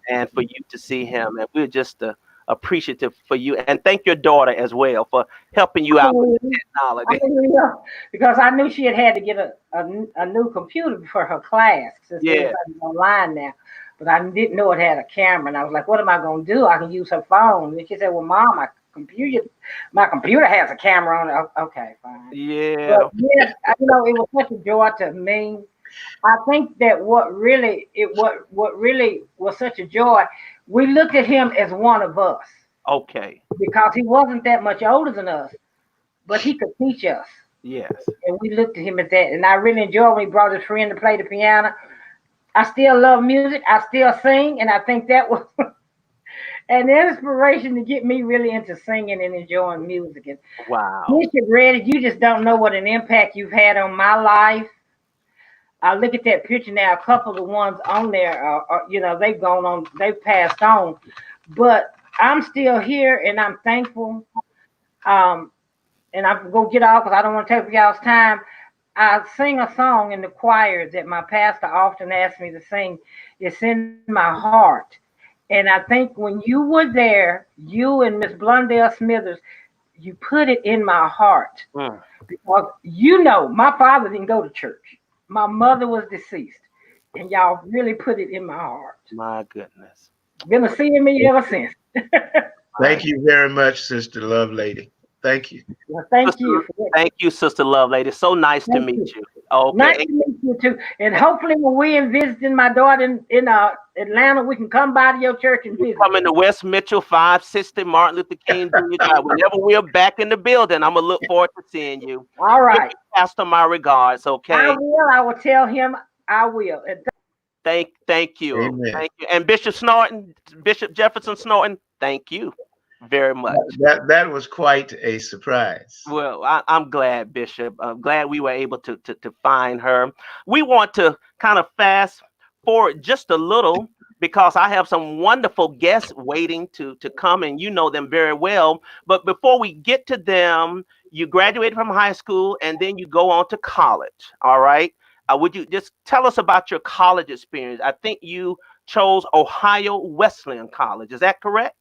and for you to see him. And we're just appreciative for you. And thank your daughter as well for helping you out with the technology. Because I knew she had to get a new computer for her class since everybody's online now. But I didn't know it had a camera. And I was like, what am I going to do? I can use her phone. And she said, well, Mom, my computer has a camera on it. Okay, fine. Yeah. But yes, it was such a joy to me. I think that what really was such a joy, we looked at him as one of us. Okay. Because he wasn't that much older than us, but he could teach us. Yes. And we looked at him as that. And I really enjoyed when he brought his friend to play the piano. I still love music. I still sing. And I think that was, and inspiration to get me really into singing and enjoying music. And Wow. Bishop Reddick, you just don't know what an impact you've had on my life. I look at that picture now. A couple of the ones on there are they've gone on, they've passed on, but I'm still here and I'm thankful. And I'm gonna get off because I don't want to take up y'all's time. I sing a song in the choir that my pastor often asks me to sing. It's in my heart. And I think when you were there, you and Miss Blundell Smithers, you put it in my heart. Because my father didn't go to church. My mother was deceased. And y'all really put it in my heart. My goodness. Been seeing me ever since. Thank you very much, Sister Lovelady. Thank you. Well, thank you. Thank you, Sister Lovelady. So nice to meet you. Okay. Nice to meet you too. And hopefully when we're visiting my daughter in Atlanta, we can come by to your church and visit. Coming to West Mitchell, 560 Martin Luther King Jr. Drive. Whenever we're back in the building, I'm going to look forward to seeing you. All right. Pastor, my regards, okay? I will tell him I will. And thank you. Amen. Thank you. And Bishop Jefferson Snorton, thank you very much. That was quite a surprise. Well, I'm glad, Bishop. I'm glad we were able to find her. We want to kind of fast forward just a little because I have some wonderful guests waiting to come, and you know them very well. But before we get to them, you graduated from high school and then you go on to college. All right. Would you just tell us about your college experience? I think you chose Ohio Wesleyan College. Is that correct?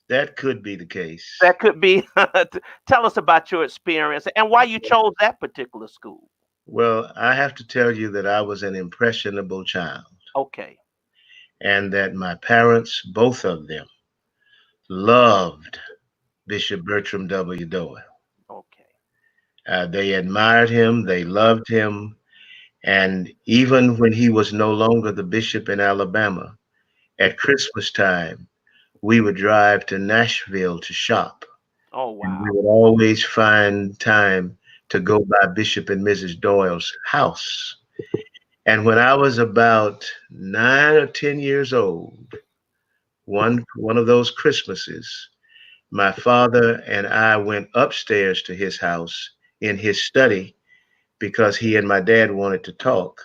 That could be the case. That could be. Tell us about your experience and why you chose that particular school. Well, I have to tell you that I was an impressionable child. Okay. And that my parents, both of them, loved Bishop Bertram W. Doyle. Okay. They admired him. They loved him. And even when he was no longer the bishop in Alabama, at Christmas time, we would drive to Nashville to shop. Oh, wow. And we would always find time to go by Bishop and Mrs. Doyle's house. And when I was about 9 or 10 years old, one of those Christmases, my father and I went upstairs to his house in his study because he and my dad wanted to talk.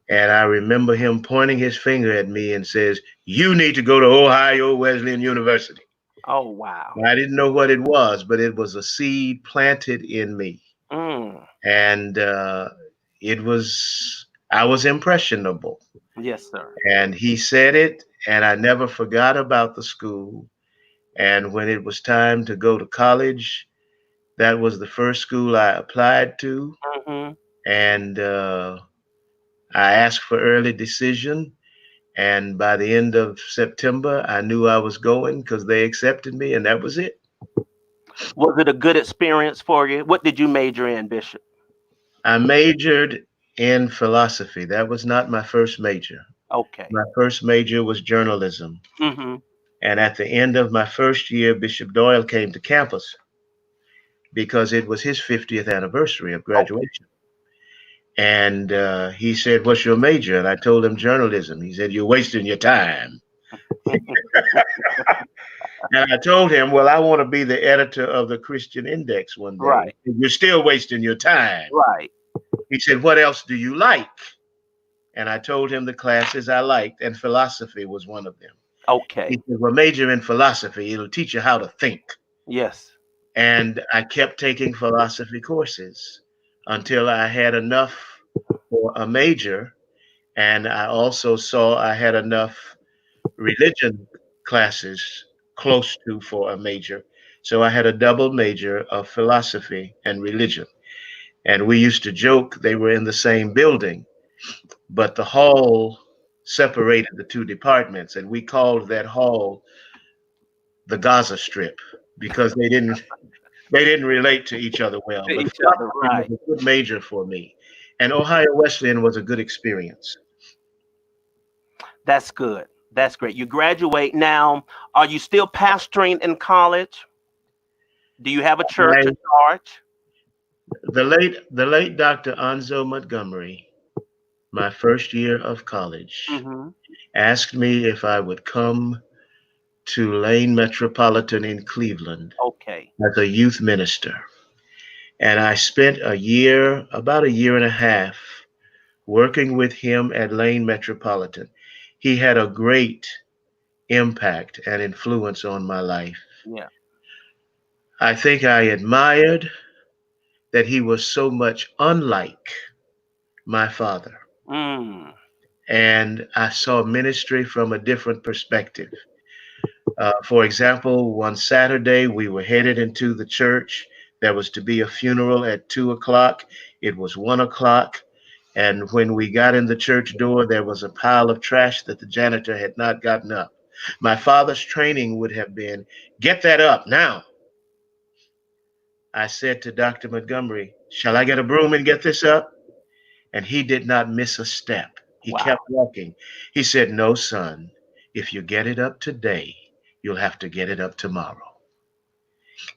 And I remember him pointing his finger at me and says, "You need to go to Ohio Wesleyan University." Oh, wow. I didn't know what it was, but it was a seed planted in me. And I was impressionable. Yes, sir. And he said it, and I never forgot about the school. And when it was time to go to college, that was the first school I applied to. And I asked for early decision. And by the end of September, I knew I was going because they accepted me, and that was it. Was it a good experience for you? What did you major in, Bishop? I majored in philosophy. That was not my first major. Okay. My first major was journalism. And at the end of my first year, Bishop Doyle came to campus because it was his 50th anniversary of graduation. And he said, "What's your major?" And I told him journalism. He said, "You're wasting your time." And I told him, "Well, I want to be the editor of the Christian Index one day." Right. "You're still wasting your time." Right. He said, "What else do you like?" And I told him the classes I liked, and philosophy was one of them. Okay. He said, "Well, major in philosophy. It'll teach you how to think." Yes. And I kept taking philosophy courses until I had enough for a major. And I also saw I had enough religion classes close to for a major. So I had a double major of philosophy and religion. And we used to joke they were in the same building, but the hall separated the two departments. And we called that hall the Gaza Strip because they didn't relate to each other well. But Each other, right. it was a good major for me. And Ohio Wesleyan was a good experience. That's good. That's great. You graduate now. Are you still pastoring in college? Do you have a church at large? The late Dr. Anzo Montgomery, my first year of college, asked me if I would come to Lane Metropolitan in Cleveland Okay. as a youth minister. And I spent about a year and a half, working with him at Lane Metropolitan. He had a great impact and influence on my life. Yeah. I think I admired that he was so much unlike my father. Mm. And I saw ministry from a different perspective. For example, one Saturday we were headed into the church. There was to be a funeral at 2 o'clock. It was 1 o'clock. And when we got in the church door, there was a pile of trash that the janitor had not gotten up. My father's training would have been, get that up now. I said to Dr. Montgomery, shall I get a broom and get this up? And he did not miss a step. He Wow. kept walking. He said, no, son, if you get it up today, you'll have to get it up tomorrow.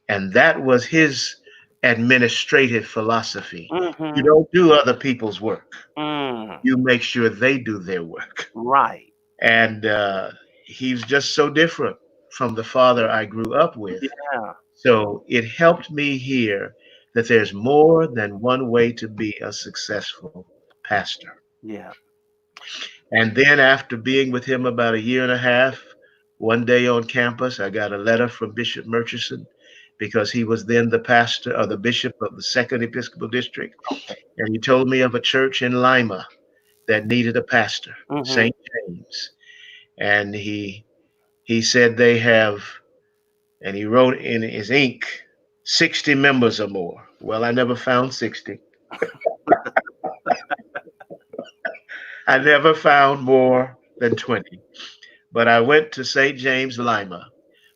And that was his administrative philosophy. Mm-hmm. You don't do other people's work. Mm. You make sure they do their work. Right. And he's just so different from the father I grew up with. Yeah. So it helped me hear that there's more than one way to be a successful pastor. Yeah. And then after being with him about a year and a half, one day on campus, I got a letter from Bishop Murchison, because he was then the pastor or the bishop of the 2nd Episcopal District. Okay. And he told me of a church in Lima that needed a pastor, Mhm. St. James. And he said they have, and he wrote in his ink, 60 members or more. Well, I never found 60. I never found more than 20. But I went to St. James, Lima.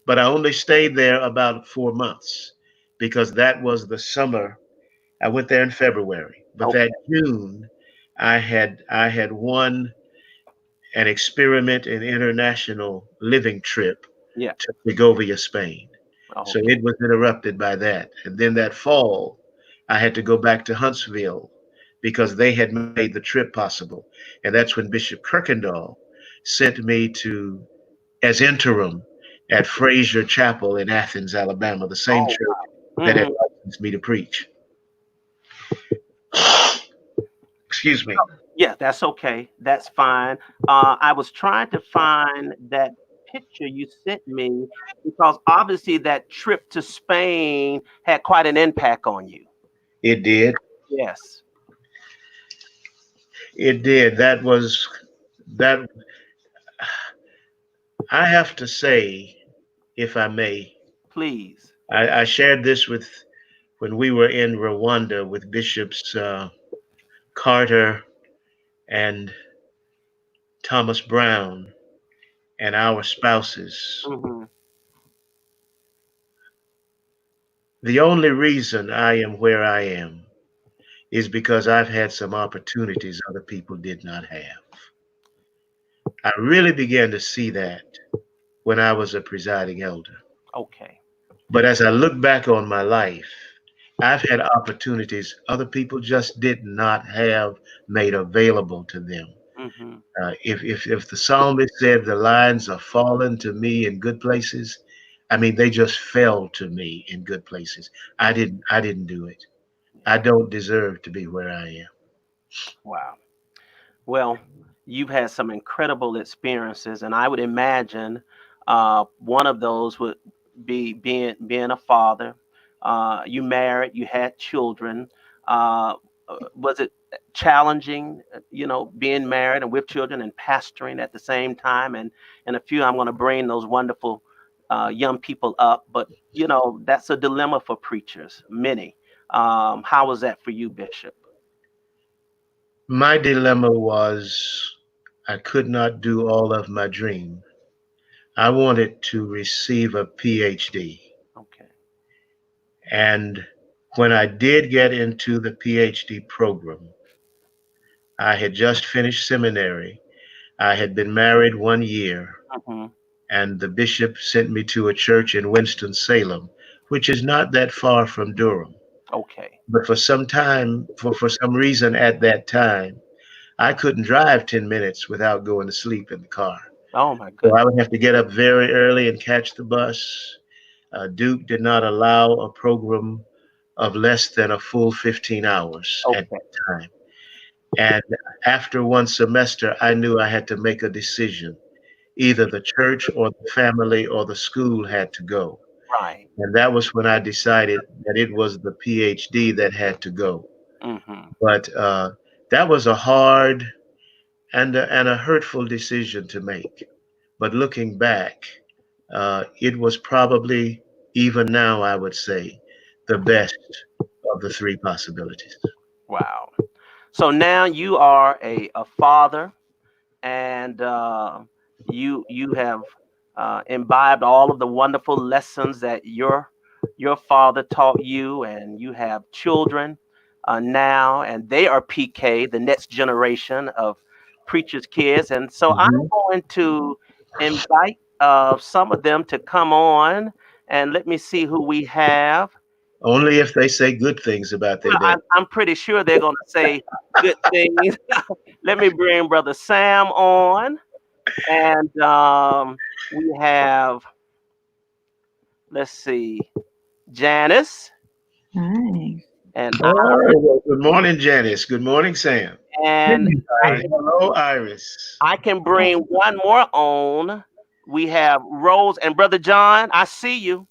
But I only stayed there about 4 months, because that was the summer. I went there in February. But Okay. that June, I had won an experiment in international living trip Yeah. to Segovia, Spain. Okay. So it was interrupted by that. And then that fall, I had to go back to Huntsville because they had made the trip possible. And that's when Bishop Kirkendall sent me to, as interim, at Frazier Chapel in Athens, Alabama, the same Oh, church that had Mhm. licensed me to preach. Excuse me. Yeah, that's okay. That's fine. I was trying to find that picture you sent me, because obviously that trip to Spain had quite an impact on you. It did. Yes. It did. That. I have to say, if I may, Please. I shared this when we were in Rwanda with Bishops Carter and Thomas Brown and our spouses. Hmm. The only reason I am where I am is because I've had some opportunities other people did not have. I really began to see that when I was a presiding elder. Okay. But as I look back on my life, I've had opportunities other people just did not have made available to them. Hmm. If the psalmist said the lines are fallen to me in good places, I mean they just fell to me in good places. I didn't do it. I don't deserve to be where I am. Wow. Well, you've had some incredible experiences, and I would imagine one of those would be being a father. You married, you had children. Was it challenging, being married and with children and pastoring at the same time? And in a few, I'm going to bring those wonderful young people up, but that's a dilemma for preachers, many. How was that for you, Bishop? My dilemma was I could not do all of my dream. I wanted to receive a PhD. Okay. And when I did get into the PhD program, I had just finished seminary. I had been married 1 year, Hmm. and the bishop sent me to a church in Winston-Salem, which is not that far from Durham. Okay. But for some time, for some reason at that time, I couldn't drive 10 minutes without going to sleep in the car. Oh my So I goodness. would have to get up very early and catch the bus. Duke did not allow a program of less than a full 15 hours at Okay. that time. And after one semester, I knew I had to make a decision. Either the church or the family or the school had to go. Right. And that was when I decided that it was the PhD that had to go. Mm-hmm. But that was a hard and a hurtful decision to make. But looking back, it was probably, even now, I would say, the best of the three possibilities. Wow. So now you are a father, and you have imbibed all of the wonderful lessons that your father taught you, and you have children now, and they are PK, the next generation of preachers' kids. And so I'm Mhm. going to invite some of them to come on, and let me see who we have. Only if they say good things about their Well, dad. I'm pretty sure they're going to say good things. Let me bring Brother Sam on. And we have, let's see, Janice Hi. and Iris. Oh, well, good morning, Janice. Good morning, Sam. And Hello, Iris. I can bring one more on. We have Rose and Brother John. I see you.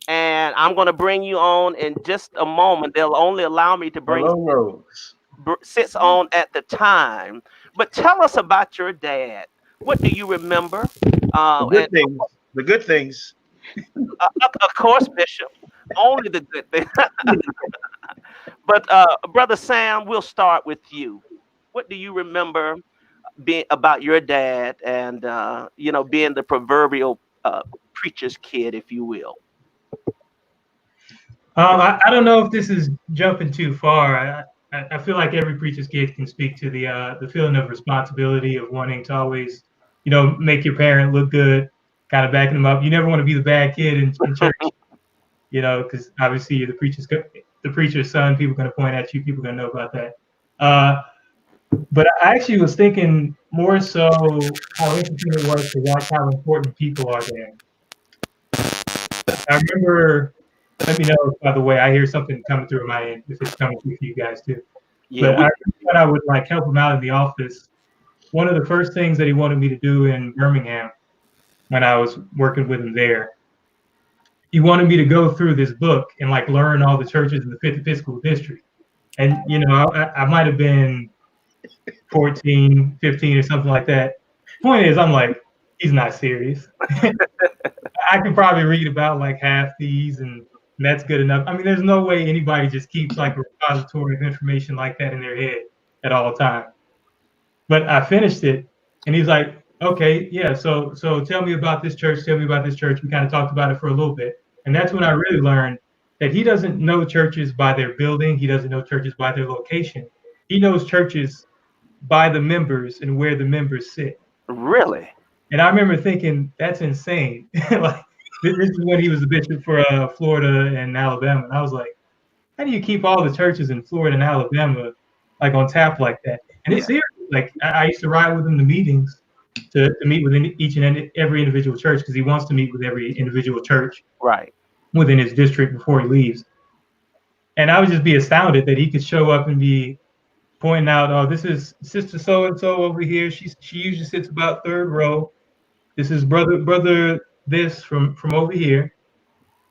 And I'm going to bring you on in just a moment. They'll only allow me to bring Hello, Rose. sits on at the time. But tell us about your dad. What do you remember? The And good things. The good things. of course, Bishop, only the good thing. But Brother Sam, we'll start with you. What do you remember being about your dad, and being the proverbial preacher's kid, if you will? I don't know if this is jumping too far. I feel like every preacher's kid can speak to the feeling of responsibility of wanting to always, make your parent look good, kind of backing them up. You never want to be the bad kid in church, because obviously you're the preacher's son. People are going to point at you. People are going to know about that. But I actually was thinking more so how interesting it was to watch how important people are there. I remember. Let me know, by the way, I hear something coming through my end, if it's coming through for you guys too. Yeah, But I thought I would help him out in the office. One of the first things that he wanted me to do in Birmingham when I was working with him there, he wanted me to go through this book and learn all the churches in the 5th Episcopal District. And, I might have been 14, 15 or something like that. Point is, I'm like, he's not serious. I can probably read about half these, and that's good enough. I mean, there's no way anybody just keeps a repository of information like that in their head at all times. But I finished it, and he's like, "Okay, yeah. So tell me about this church. Tell me about this church." We kind of talked about it for a little bit, and that's when I really learned that he doesn't know churches by their building. He doesn't know churches by their location. He knows churches by the members and where the members sit. really. And I remember thinking, that's insane. This is when he was the bishop for Florida and Alabama. And I was like, how do you keep all the churches in Florida and Alabama on tap like that? And it's serious. I used to ride with him to meetings to meet with each and every individual church, because he wants to meet with every individual church Right. within his district before he leaves. And I would just be astounded that he could show up and be pointing out, oh, this is Sister so and so over here. She usually sits about third row. This is brother this from over here.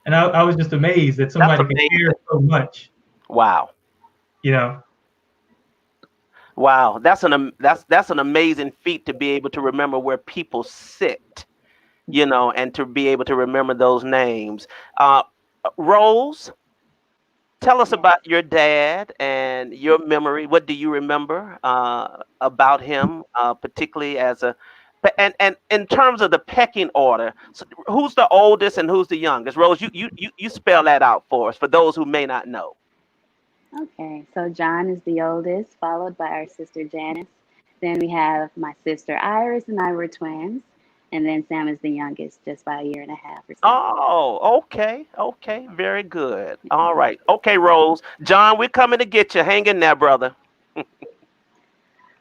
And I was just amazed that somebody could care so much. Wow. Wow. That's an amazing feat, to be able to remember where people sit, and to be able to remember those names. Rose, tell us about your dad and your memory. What do you remember about him, particularly and in terms of the pecking order? So who's the oldest and who's the youngest? Rose, you spell that out for us, for those who may not know. Okay, so John is the oldest, followed by our sister Janice. Then we have my sister Iris, and I were twins. And then Sam is the youngest, just by a year and a half or so. Oh, okay. Okay, very good. All right. Okay, Rose. John, we're coming to get you. Hang in there, brother.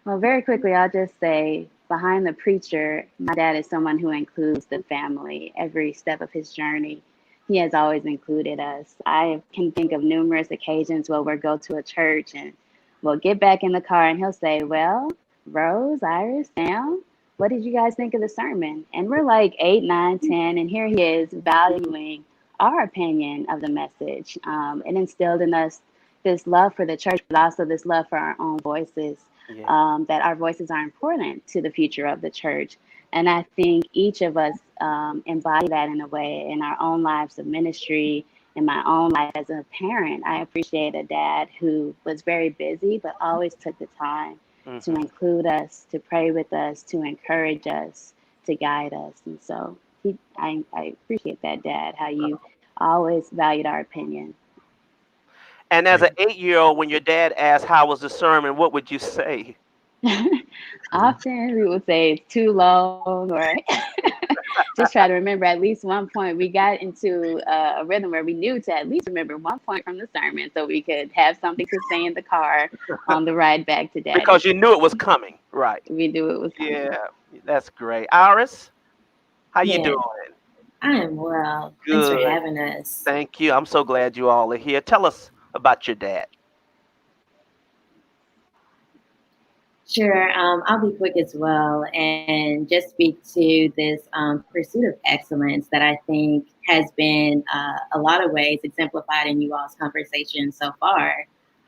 Well, very quickly, I'll just say behind the preacher, my dad is someone who includes the family every step of his journey. He has always included us. I can think of numerous occasions where we'll go to a church and we'll get back in the car and he'll say, well, Rose, Iris, Sam, what did you guys think of the sermon? And we're like 8, 9, 10, and here he is valuing our opinion of the message. It instilled in us this love for the church, but also this love for our own voices, that our voices are important to the future of the church. And I think each of us embody that in a way in our own lives of ministry, in my own life as a parent. I appreciate a dad who was very busy, but always took the time to include us, to pray with us, to encourage us, to guide us. And so I appreciate that, Dad, how you always valued our opinion. And as an 8-year-old, when your dad asked, how was the sermon, what would you say? Often we would say it's too long, or just try to remember at least one point. We got into a rhythm where we knew to at least remember one point from the sermon so we could have something to say in the car on the ride back to Daddy. Because you knew it was coming, right? We knew it was coming. Yeah, that's great. Iris, how you doing? I am well. Good. Thanks for having us. Thank you. I'm so glad you all are here. Tell us about your dad. Sure. I'll be quick as well and just speak to this pursuit of excellence that I think has been a lot of ways exemplified in you all's conversation so far.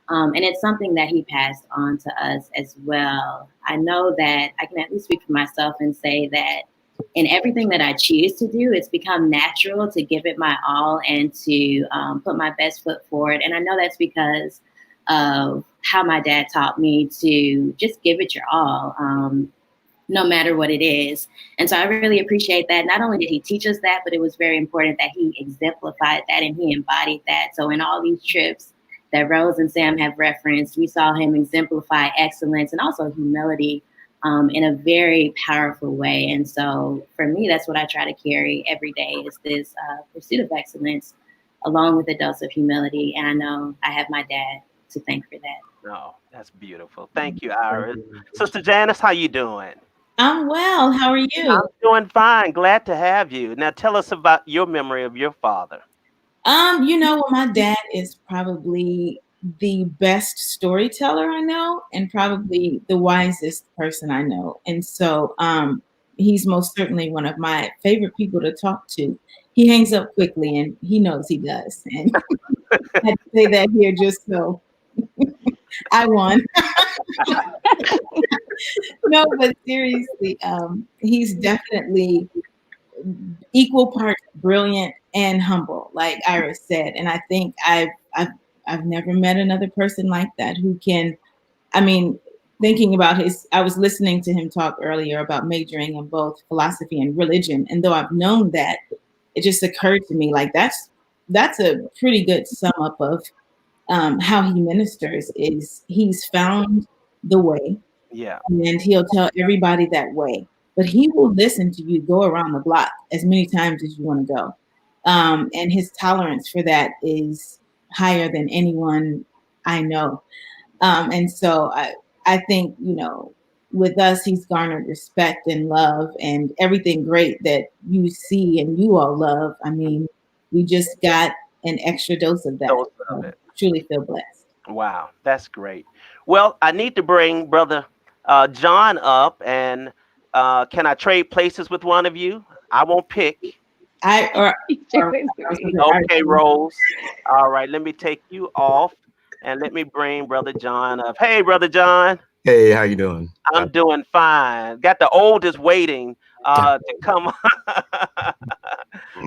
And it's something that he passed on to us as well. I know that I can at least speak for myself and say that in everything that I choose to do, it's become natural to give it my all and to put my best foot forward. And I know that's because of how my dad taught me to just give it your all, no matter what it is. And so I really appreciate that. Not only did he teach us that, but it was very important that he exemplified that and he embodied that. So in all these trips that Rose and Sam have referenced, we saw him exemplify excellence and also humility in a very powerful way. And so for me, that's what I try to carry every day is this pursuit of excellence along with a dose of humility. And I know I have my dad to thank for that. Oh, that's beautiful. Thank you, Iris. Sister Janice, how you doing? I'm well. How are you? I'm doing fine. Glad to have you. Now tell us about your memory of your father. My dad is probably the best storyteller I know and probably the wisest person I know. And so he's most certainly one of my favorite people to talk to. He hangs up quickly and he knows he does. And I had to say that here just so I won. No, but seriously, he's definitely equal parts brilliant and humble, like Iris said. And I think I've never met another person like that who can, thinking about I was listening to him talk earlier about majoring in both philosophy and religion. And though I've known that, it just occurred to me like that's a pretty good sum up of how he ministers is he's found the way. Yeah. And he'll tell everybody that way. But he will listen to you go around the block as many times as you want to go. And his tolerance for that is higher than anyone I know. And so I think, with us, he's garnered respect and love and everything great that you see and you all love. We just got an extra dose of that. So truly feel blessed. Wow, that's great. Well, I need to bring Brother John up, and can I trade places with one of you? I won't pick. Okay, Rose. All right, let me take you off, and let me bring Brother John up. Hey, Brother John. Hey, how you doing? I'm doing fine. Got the oldest waiting to come.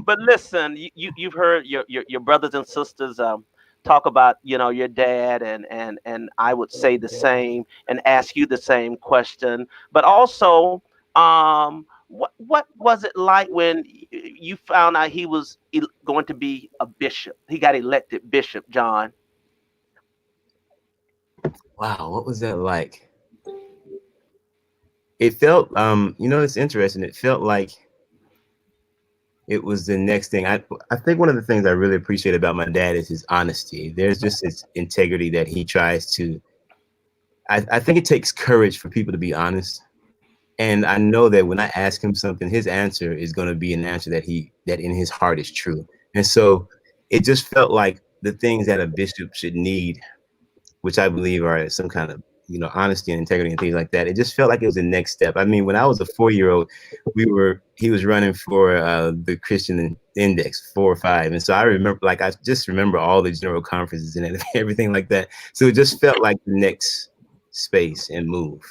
But listen, you've heard your brothers and sisters talk about your dad, and I would say the same and ask you the same question. But also, what was it like when you found out he was going to be a bishop? He got elected bishop, John. Wow, what was that like? It felt, it's interesting. It felt like it was the next thing. I think one of the things I really appreciate about my dad is his honesty. There's just this integrity that he tries to. I think it takes courage for people to be honest. And I know that when I ask him something, his answer is going to be an answer that in his heart is true. And so it just felt like the things that a bishop should need, which I believe are some kind of, honesty and integrity and things like that. It just felt like it was the next step. I mean, when I was a 4-year-old, he was running for the Christian Index 4 or 5. And so I just remember all the general conferences and everything like that. So it just felt like the next space and move,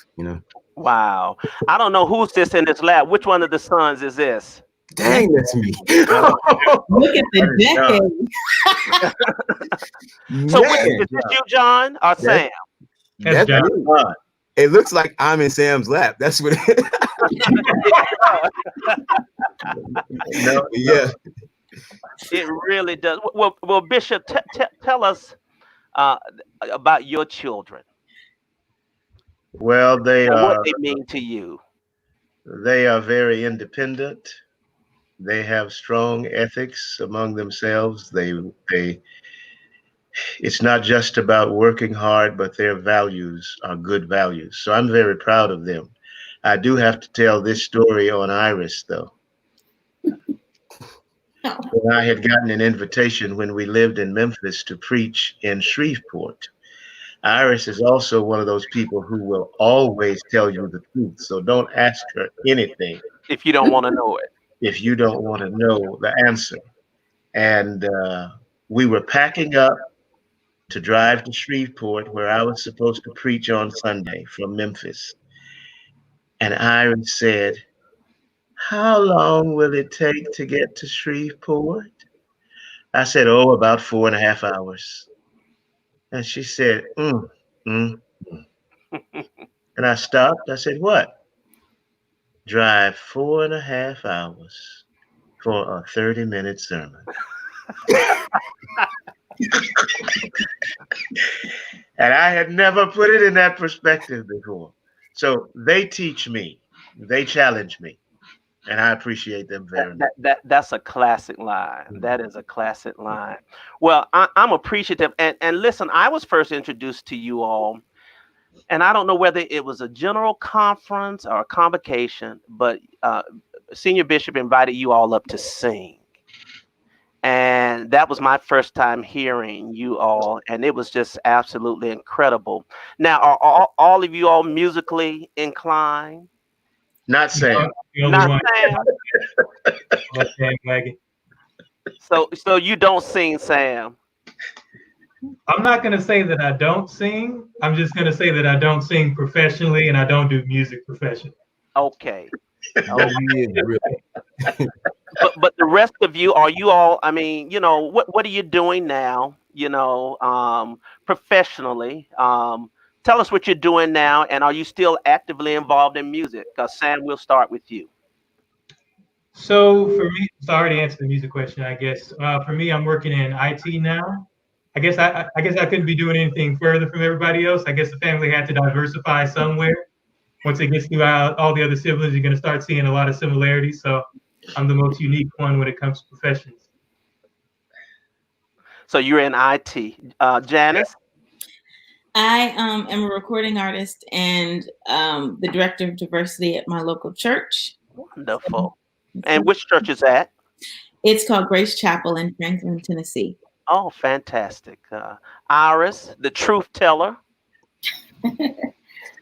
Wow. I don't know who's this in this lab. Which one of the sons is this? Dang, that's me. Look at the decade. So is this you, John, or Sam? That's John. It looks like I'm in Sam's lap. That's what it is. No, yeah. It really does. Well, Bishop, tell us about your children. Well, What they mean to you. They are very independent. They have strong ethics among themselves. It's not just about working hard, but their values are good values. So I'm very proud of them. I do have to tell this story on Iris, though. When I had gotten an invitation when we lived in Memphis to preach in Shreveport. Iris is also one of those people who will always tell you the truth. So don't ask her anything if you don't want to know it. If you don't want to know the answer. And we were packing up to drive to Shreveport, where I was supposed to preach on Sunday from Memphis. And Iris said, "How long will it take to get to Shreveport?" I said, "Oh, about 4.5 hours." And she said, And I stopped. I said, "What?" "Drive 4.5 hours for a 30-minute sermon." And I had never put it in that perspective before. So they teach me, they challenge me, and I appreciate them very much. That's a classic line. That is a classic line. Well, I'm appreciative. And listen, I was first introduced to you all, and I don't know whether it was a general conference or a convocation, but Senior Bishop invited you all up to sing. And that was my first time hearing you all, and it was just absolutely incredible. Now, are all of you all musically inclined? Not Sam. Not Sam. So you don't sing, Sam? I'm not going to say that I don't sing. I'm just going to say that I don't sing professionally and I don't do music professionally. Okay. But the rest of you, are you all, I mean, what are you doing now, professionally? Tell us what you're doing now, and are you still actively involved in music? Because Sam, we'll start with you. So for me, sorry to answer the music question, I guess. For me, I'm working in IT now. I guess I couldn't be doing anything further from everybody else. I guess the family had to diversify somewhere. Once it gets throughout all the other siblings, you're going to start seeing a lot of similarities. So I'm the most unique one when it comes to professions. So you're in IT. Janice? I am a recording artist and the director of diversity at my local church. Wonderful. And which church is that? It's called Grace Chapel in Franklin, Tennessee. Oh, fantastic. Iris, the truth teller.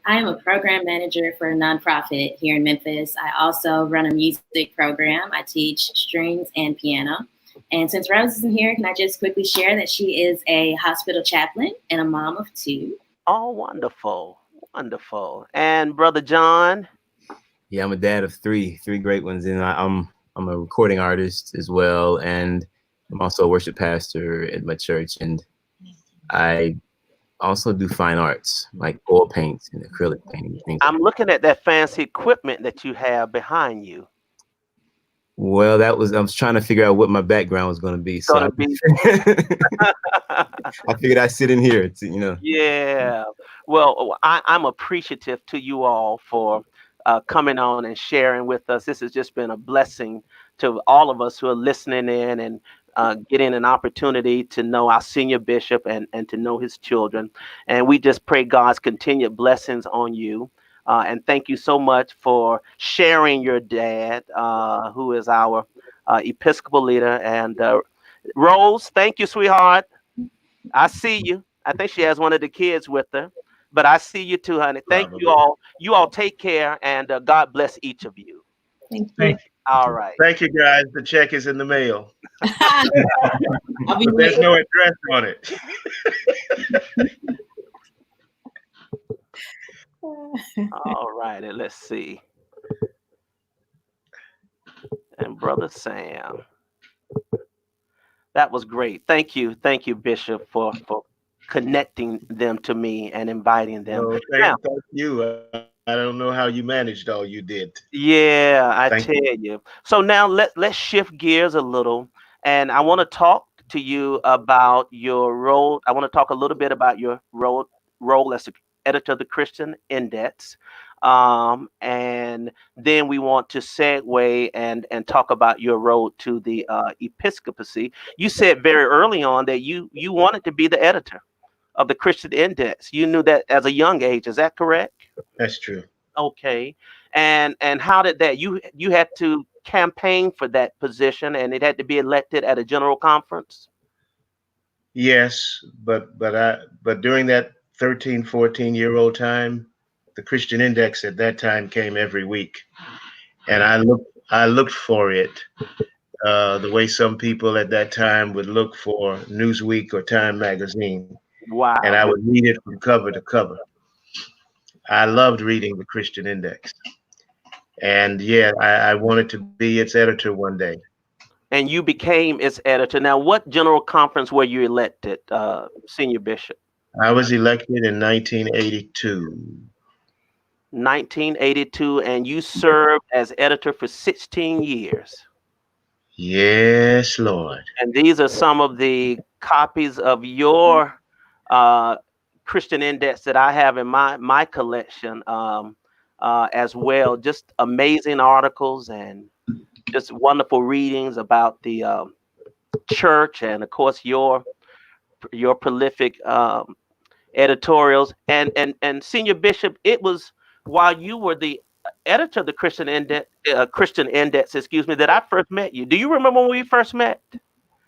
I am a program manager for a nonprofit here in Memphis. I also run a music program. I teach strings and piano. And since Rose isn't here, can I just quickly share that she is a hospital chaplain and a mom of 2. Oh, wonderful. Wonderful. And Brother John? Yeah, I'm a dad of 3 great ones. And I'm a recording artist as well. And I'm also a worship pastor at my church. And I also do fine arts, like oil paints and acrylic painting. I'm looking at that fancy equipment that you have behind you. Well, I was trying to figure out what my background was going to be. So I figured I'd sit in here, Yeah. Well, I'm appreciative to you all for coming on and sharing with us. This has just been a blessing to all of us who are listening in and getting an opportunity to know our senior bishop and to know his children. And we just pray God's continued blessings on you. And thank you so much for sharing your dad, who is our Episcopal leader. And Rose, thank you, sweetheart. I see you. I think she has one of the kids with her, but I see you too, honey. Thank you Probably. all. You all take care, and God bless each of you. Thank you. Thank you. All right. Thank you, guys. The check is in the mail. I'll be But there's waiting. no address on it. All righty. Let's see. And Brother Sam. That was great. Thank you, Bishop, for connecting them to me and inviting them. No, Now, thank you. I don't know how you managed all you did. yeah, I Thank tell you. So now let's shift gears a little, and I want to talk to you about your role. I want to talk a little bit about your role as the editor of the Christian Index, and then we want to segue and talk about your road to the Episcopacy. You said very early on that you wanted to be the editor of the Christian Index. You knew that as a young age. Is that correct? That's true. Okay. And how did that you had to campaign for that position, and it had to be elected at a general conference? Yes, but during that 13, 14-year-old time, the Christian Index at that time came every week. And I looked for it the way some people at that time would look for Newsweek or Time magazine. Wow. And I would read it from cover to cover. I loved reading the Christian Index. And yeah, I wanted to be its editor one day. And you became its editor. Now, what general conference were you elected, Senior Bishop? I was elected in 1982. 1982, and you served as editor for 16 years. Yes, Lord. And these are some of the copies of your Christian Index that I have in my collection as well. Just amazing articles and just wonderful readings about the church, and of course your prolific editorials. And Senior Bishop, it was while you were the editor of the Christian Index, excuse me, that I first met you. Do you remember when we first met?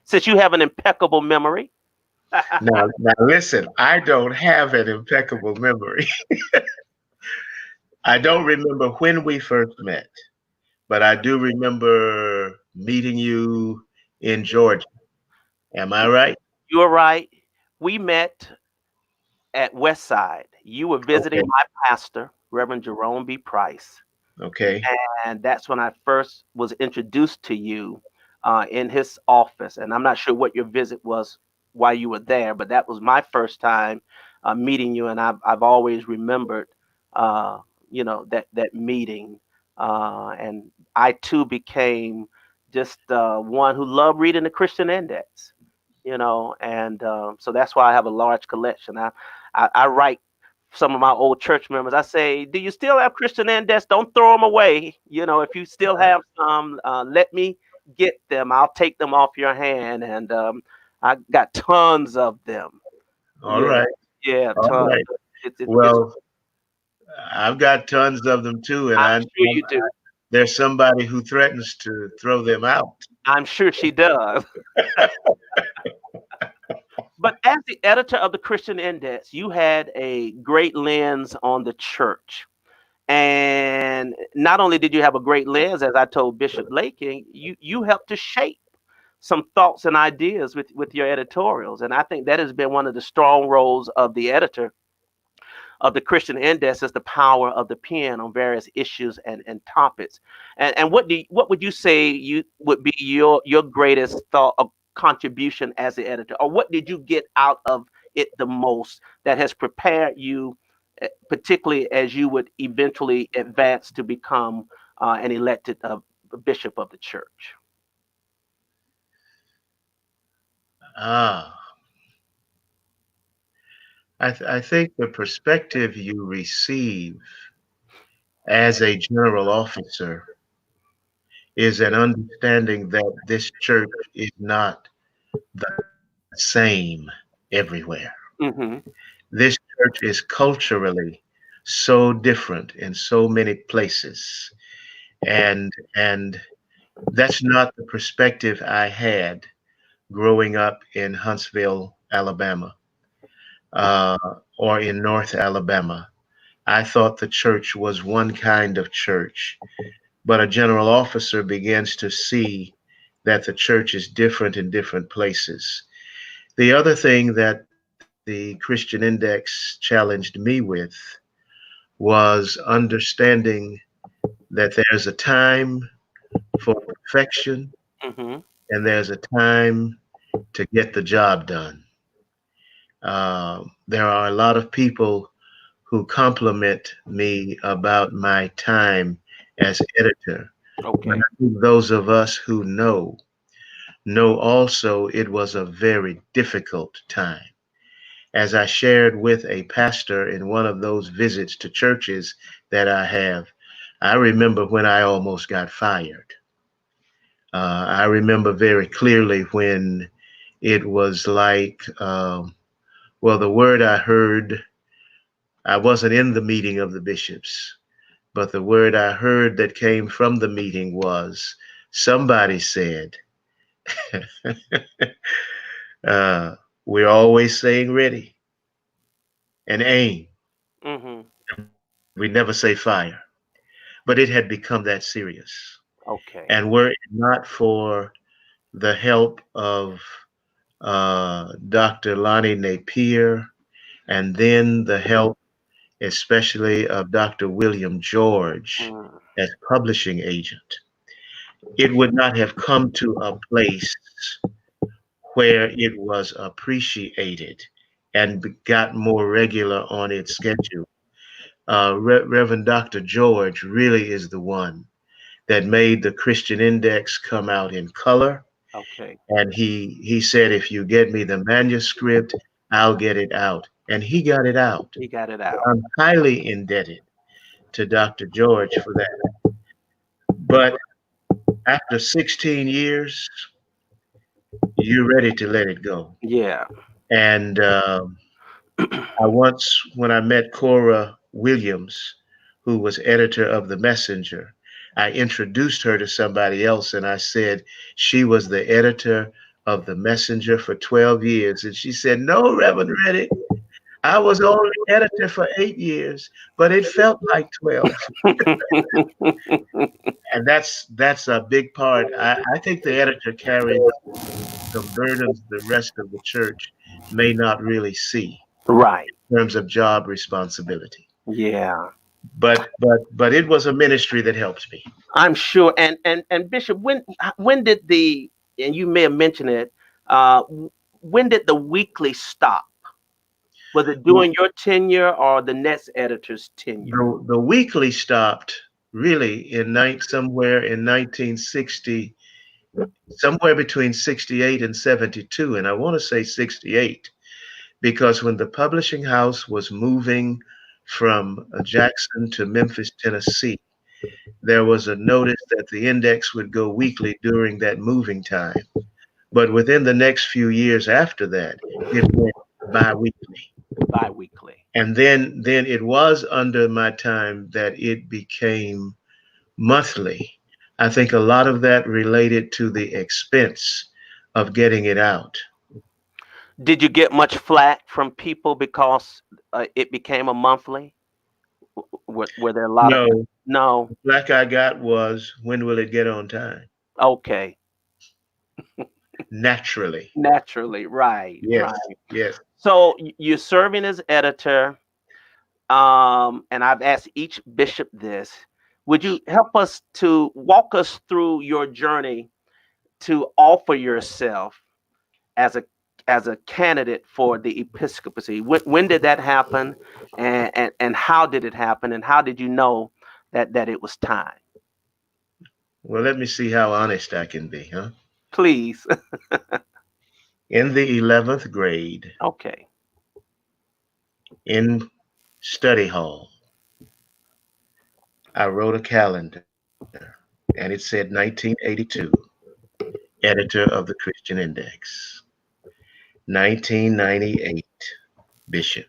Since you have an impeccable memory. Now listen, I don't have an impeccable memory. I don't remember when we first met, but I do remember meeting you in Georgia. Am I right? You're right. We met at Westside. You were visiting Okay. my pastor, Reverend Jerome B. Price. Okay. And that's when I first was introduced to you in his office. And I'm not sure what your visit was while you were there, but that was my first time meeting you. And I've always remembered, that meeting. And I too became just one who loved reading the Christian Index, and so that's why I have a large collection. I write some of my old church members. I say, do you still have Christian Index? Don't throw them away. If you still have some, let me get them. I'll take them off your hand. And I got tons of them. All right. Yeah, All tons. right. Well, I've got tons of them too, and I'm sure you do. There's somebody who threatens to throw them out. I'm sure she does. But as the editor of the Christian Index, you had a great lens on the church. And not only did you have a great lens, as I told Bishop Laking, you helped to shape some thoughts and ideas with your editorials. And I think that has been one of the strong roles of the editor of the Christian Index, is the power of the pen on various issues and topics. And what would you say would be your greatest thought of contribution as the editor, or what did you get out of it the most that has prepared you, particularly as you would eventually advance to become an elected bishop of the church? I think the perspective you receive as a general officer is an understanding that this church is not the same everywhere. Mm-hmm. This church is culturally so different in so many places. And that's not the perspective I had growing up in Huntsville, Alabama, uh, or in North Alabama. I thought the church was one kind of church, but a general officer begins to see that the church is different in different places. The other thing that the Christian Index challenged me with was understanding that there's a time for perfection Mm-hmm. and there's a time to get the job done. There are a lot of people who compliment me about my time as editor. But Okay. I think those of us who know also it was a very difficult time. As I shared with a pastor in one of those visits to churches that I have, I remember when I almost got fired. I remember very clearly when it was like, well, the word I heard, I wasn't in the meeting of the bishops, but the word I heard that came from the meeting was somebody said, uh, we're always saying ready and aim. Mm-hmm. We never say fire. But it had become that serious. Okay. And were it not for the help of Dr. Lonnie Napier, and then the help especially of Dr. William George Mm. as publishing agent, it would not have come to a place where it was appreciated and got more regular on its schedule. Reverend Dr. George really is the one that made the Christian Index come out in color. Okay. And he said, if you get me the manuscript, I'll get it out. And he got it out. You got it out. I'm highly indebted to Dr. George for that. But after 16 years, you're ready to let it go. Yeah. And I once, when I met Cora Williams, who was editor of The Messenger, I introduced her to somebody else and I said she was the editor of The Messenger for 12 years. And she said, no, Reverend Reddick, I was only editor for 8 years, but it felt like 12. And that's a big part. I think the editor carries some burdens the rest of the church may not really see Right. in terms of job responsibility. Yeah. But it was a ministry that helped me. I'm sure. And Bishop, when did the, and you may have mentioned it, uh, when did the weekly stop? Was it during your tenure or the next editor's tenure? The weekly stopped really somewhere in 1960, somewhere between 68 and 72. And I want to say 68, because when the publishing house was moving from Jackson to Memphis, Tennessee, there was a notice that the index would go weekly during that moving time. But within the next few years after that, it went bi-weekly. Bi-weekly. And then it was under my time that it became monthly. I think a lot of that related to the expense of getting it out. Did you get much flack from people because it became a monthly? Were there a lot of No, no? the flack I got was, when will it get on time? Okay. Naturally. Naturally, right, Yes, right. yes. So you're serving as editor, and I've asked each bishop this. Would you help us to walk us through your journey to offer yourself as a candidate for the episcopacy? When did that happen, and how did it happen, and how did you know that it was time? Well, let me see how honest I can be, huh? Please. In the 11th grade, Okay. in study hall, I wrote a calendar, and it said 1982, editor of the Christian Index. 1998, bishop.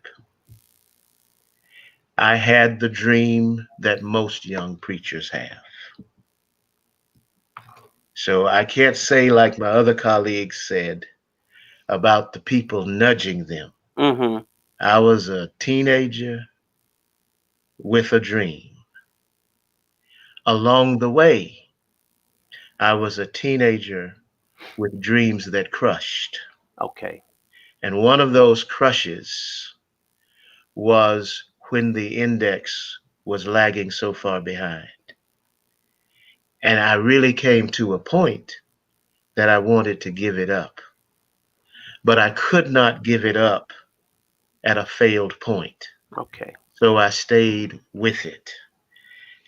I had the dream that most young preachers have. So I can't say like my other colleagues said about the people nudging them. Mm-hmm. I was a teenager with a dream. Along the way, I was a teenager with dreams that crushed. Okay. And one of those crushes was when the index was lagging so far behind. And I really came to a point that I wanted to give it up. But I could not give it up at a failed point. Okay. So I stayed with it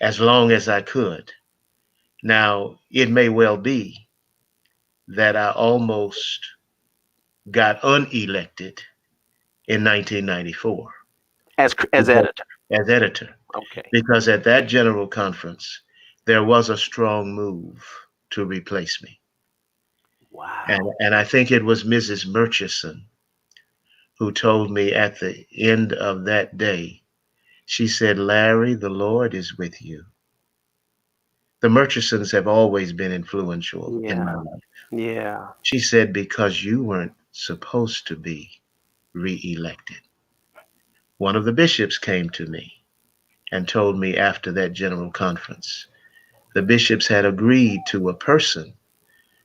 as long as I could. Now, it may well be that I almost got unelected in 1994 As editor. as editor, Okay. because at that general conference, there was a strong move to replace me. Wow. And I think it was Mrs. Murchison who told me at the end of that day, she said, Larry, the Lord is with you. The Murchisons have always been influential in my life. Yeah. She said, because you weren't supposed to be reelected. One of the bishops came to me and told me after that general conference, the bishops had agreed to a person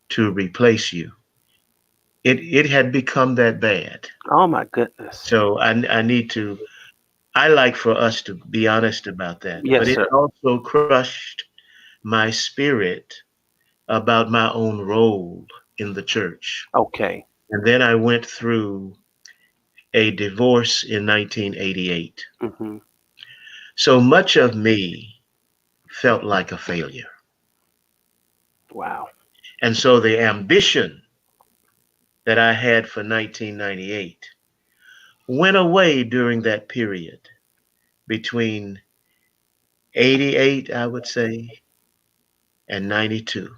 to replace you. It had become that bad. Oh my goodness. So I like for us to be honest about that. Yes, but it sir. also crushed my spirit about my own role in the church. Okay. And then I went through a divorce in 1988. Mm-hmm. So much of me felt like a failure. Wow. And so the ambition that I had for 1998 went away during that period between 88, I would say, and 92.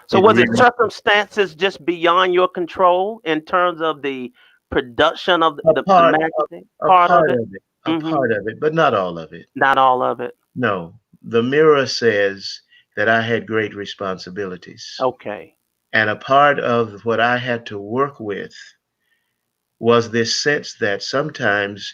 So was it circumstances just beyond your control in terms of the production of the magazine? A part of it, Mm-hmm. part of it, but not all of it. Not all of it. No, the mirror says that I had great responsibilities. Okay. And a part of what I had to work with was this sense that sometimes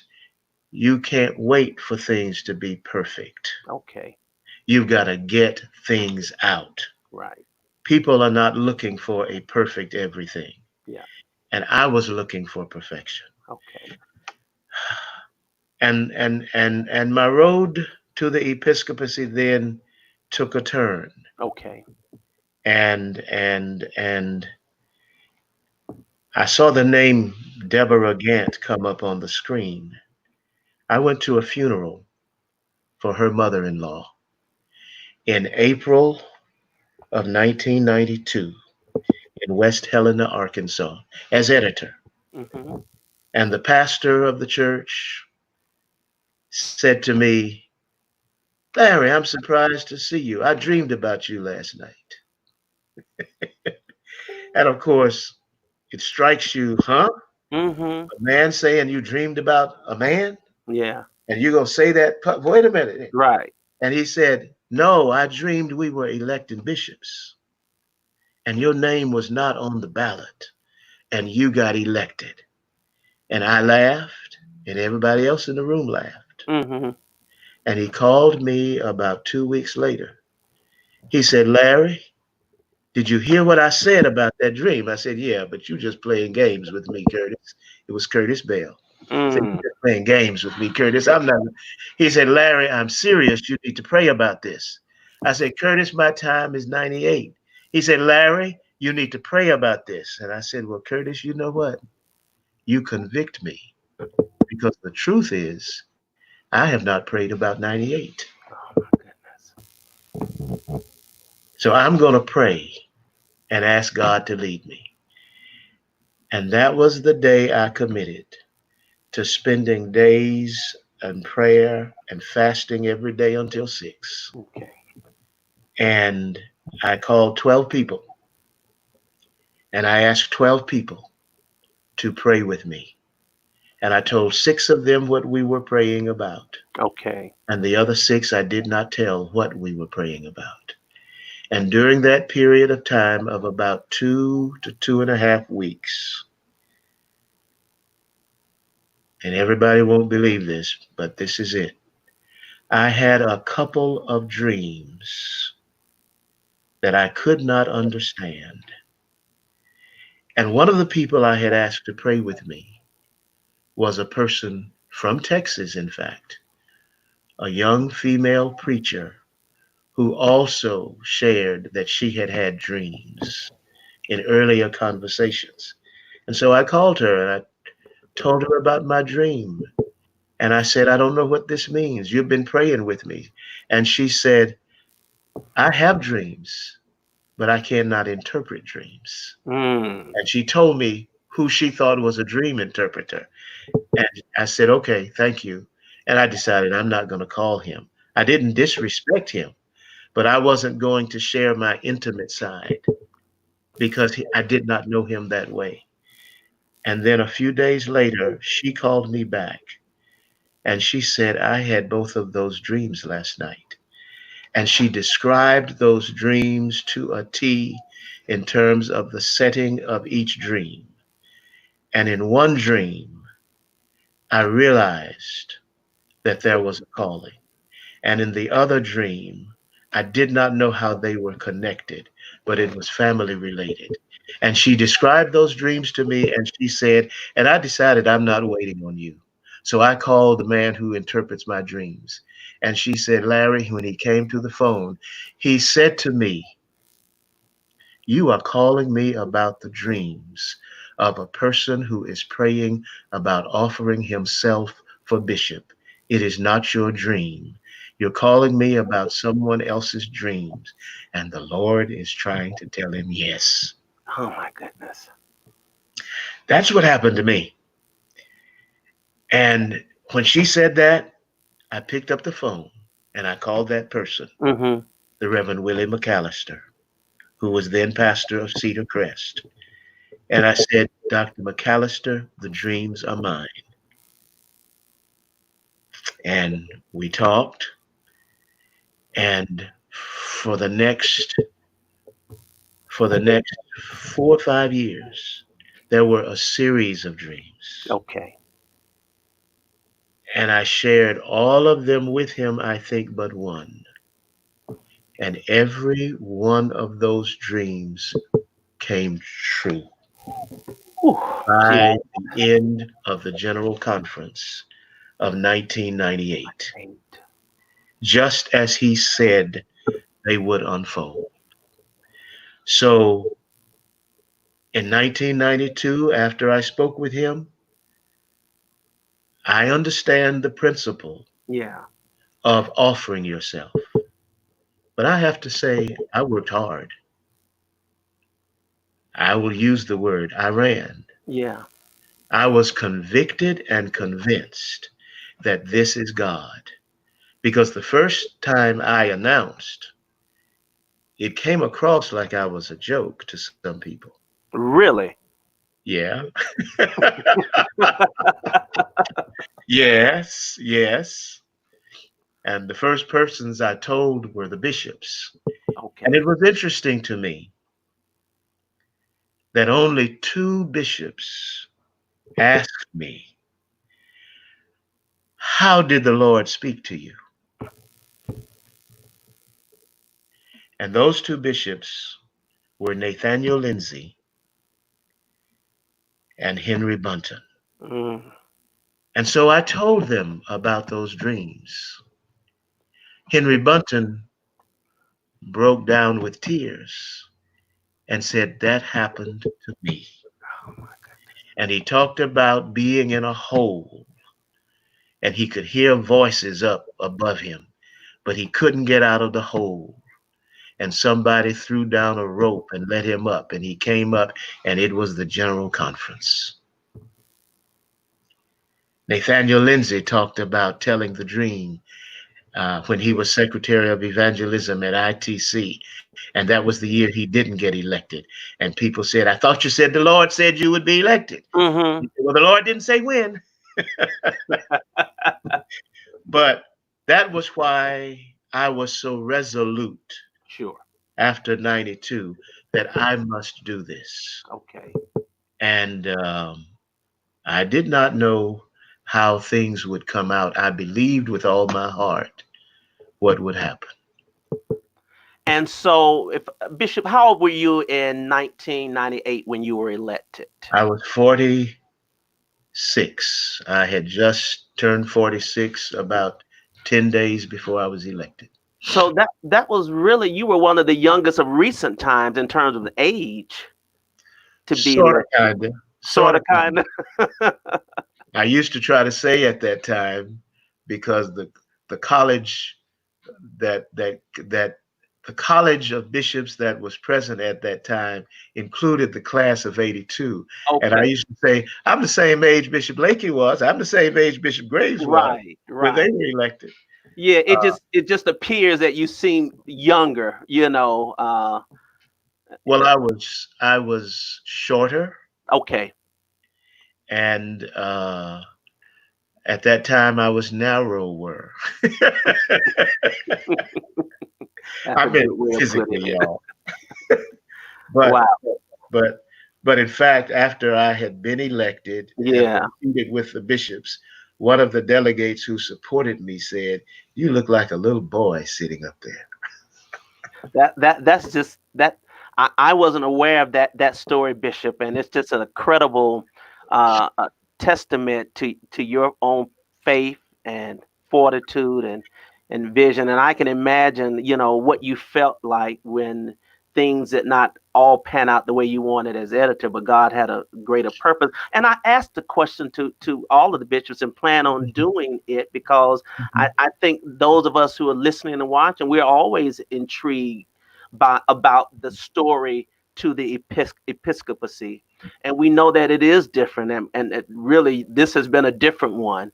you can't wait for things to be perfect. Okay. You've got to get things out. Right. People are not looking for a perfect everything. Yeah. And I was looking for perfection. Okay. And my road to the episcopacy then took a turn. Okay. And I saw the name Deborah Gant come up on the screen. I went to a funeral for her mother-in-law in April of 1992 in West Helena, Arkansas, as editor. Mm-hmm. And the pastor of the church said to me, Larry, I'm surprised to see you. I dreamed about you last night. And of course, it strikes you, huh? Mm-hmm. A man saying you dreamed about a man? Yeah. And you're going to say that? Wait a minute. Right. And he said, no, I dreamed we were electing bishops. And your name was not on the ballot. And you got elected. And I laughed, and everybody else in the room laughed. Mm-hmm. And he called me about 2 weeks later. He said, Larry, did you hear what I said about that dream? I said, yeah, but you just playing games with me, Curtis. It was Curtis Bell. Mm. So you're just playing games with me, Curtis. I'm not. He said, Larry, I'm serious. You need to pray about this. I said, Curtis, my time is 98. He said, Larry, you need to pray about this. And I said, well, Curtis, you know what? You convict me, because the truth is, I have not prayed about 98. Oh my goodness. So I'm going to pray and ask God to lead me. And that was the day I committed to spending days in prayer and fasting every day until 6. Okay. And I called 12 people. And I asked 12 people to pray with me. And I told 6 of them what we were praying about. Okay. And the other 6, I did not tell what we were praying about. And during that period of time of about 2 to 2.5 weeks, and everybody won't believe this, but this is it. I had a couple of dreams that I could not understand. And one of the people I had asked to pray with me was a person from Texas, in fact, a young female preacher who also shared that she had had dreams in earlier conversations. And so I called her and I told her about my dream. And I said, I don't know what this means. You've been praying with me. And she said, I have dreams, but I cannot interpret dreams. Mm. And she told me who she thought was a dream interpreter. And I said, okay, thank you. And I decided I'm not going to call him. I didn't disrespect him, but I wasn't going to share my intimate side because I did not know him that way. And then a few days later, she called me back and she said, I had both of those dreams last night. And she described those dreams to a T in terms of the setting of each dream. And in one dream, I realized that there was a calling. And in the other dream, I did not know how they were connected, but it was family related. And she described those dreams to me and she said, and I decided I'm not waiting on you. So I called the man who interprets my dreams. And she said, Larry, when he came to the phone, he said to me, you are calling me about the dreams of a person who is praying about offering himself for bishop. It is not your dream. You're calling me about someone else's dreams. And the Lord is trying to tell him yes. Oh my goodness. That's what happened to me. And when she said that, I picked up the phone and I called that person, the Reverend Willie McAllister, who was then pastor of Cedar Crest. And I said, Dr. McAllister, the dreams are mine. And we talked. And for the next 4 or 5 years, there were a series of dreams. Okay. And I shared all of them with him, I think, but one. And every one of those dreams came true. By the end of the General Conference of 1998, just as he said they would unfold. So in 1992, after I spoke with him, I understand the principle of offering yourself. But I have to say, I worked hard. I will use the word, I ran. Yeah. I was convicted and convinced that this is God. Because the first time I announced, it came across like I was a joke to some people. Really? Yeah. Yes. And the first persons I told were the bishops. Okay. And it was interesting to me that only 2 bishops asked me, how did the Lord speak to you? And those 2 bishops were Nathaniel Lindsay and Henry Bunton. And so I told them about those dreams. Henry Bunton broke down with tears and said, that happened to me. Oh my goodness. And he talked about being in a hole and he could hear voices up above him, but he couldn't get out of the hole. And somebody threw down a rope and let him up, and he came up, and it was the General Conference. Nathaniel Lindsay talked about telling the dream when he was Secretary of Evangelism at ITC, and that was the year he didn't get elected. And people said, I thought you said the Lord said you would be elected. Well, the Lord didn't say when. But that was why I was so resolute Sure. after 92 that I must do this. Okay. And I did not know how things would come out. I believed with all my heart what would happen. And so, if Bishop, how old were you in 1998 when you were elected? I was 46. I had just turned 46 about 10 days before I was elected. So that was really, you were one of the youngest of recent times in terms of age to be Sort of, elected. kind of. I used to try to say at that time, because the college that the college of bishops that was present at that time included the class of 82. Okay. And I used to say, I'm the same age Bishop Lakey was. I'm the same age Bishop Graves was when they were elected. Yeah, it just appears that you seem younger, you know. Well, I was shorter. Okay. And at that time I was narrower. I mean, physically, y'all. But, wow. But in fact, after I had been elected, yeah, and competed with the bishops, one of the delegates who supported me said, "You look like a little boy sitting up there." That's just that. I wasn't aware of that story, Bishop, and it's just an incredible testament to your own faith and fortitude and vision. And I can imagine, you know, what you felt like when things did not all pan out the way you wanted as editor, but God had a greater purpose. And I asked the question to all of the bishops and plan on doing it because I think those of us who are listening and watching, we're always intrigued about the story to the Episcopacy. And we know that it is different. And it really, this has been a different one.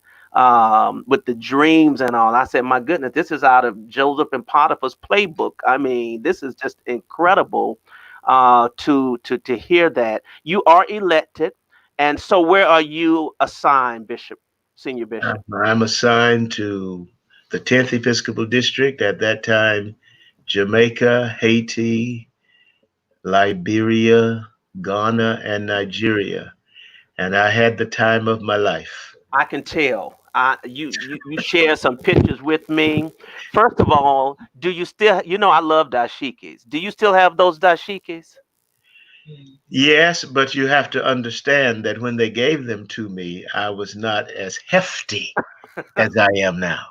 With the dreams and all. I said, my goodness, this is out of Joseph and Potiphar's playbook. I mean, this is just incredible to hear that. You are elected. And so where are you assigned, Bishop, Senior Bishop? I'm assigned to the 10th Episcopal District. At that time, Jamaica, Haiti, Liberia, Ghana, and Nigeria. And I had the time of my life. I can tell. You share some pictures with me. First of all, do you still, you know, I love dashikis. Do you still have those dashikis? Yes, but you have to understand that when they gave them to me, I was not as hefty as I am now.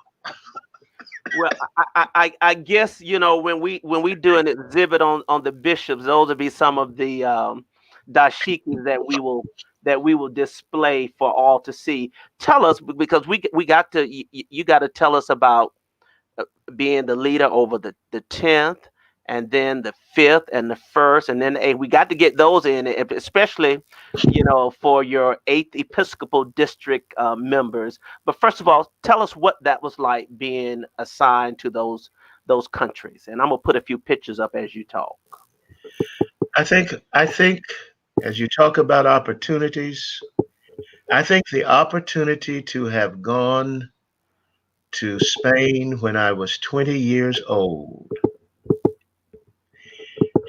Well, I guess, you know, when we do an exhibit on the bishops, those will be some of the dashikis that we will display for all to see. Tell us, because we got to, you got to tell us about being the leader over the 10th and then the 5th and the 1st and then the 8th. We got to get those in, especially, you know, for your 8th Episcopal District members. But first of all, tell us what that was like being assigned to those countries. And I'm gonna put a few pictures up as you talk. I think as you talk about opportunities, I think the opportunity to have gone to Spain when I was 20 years old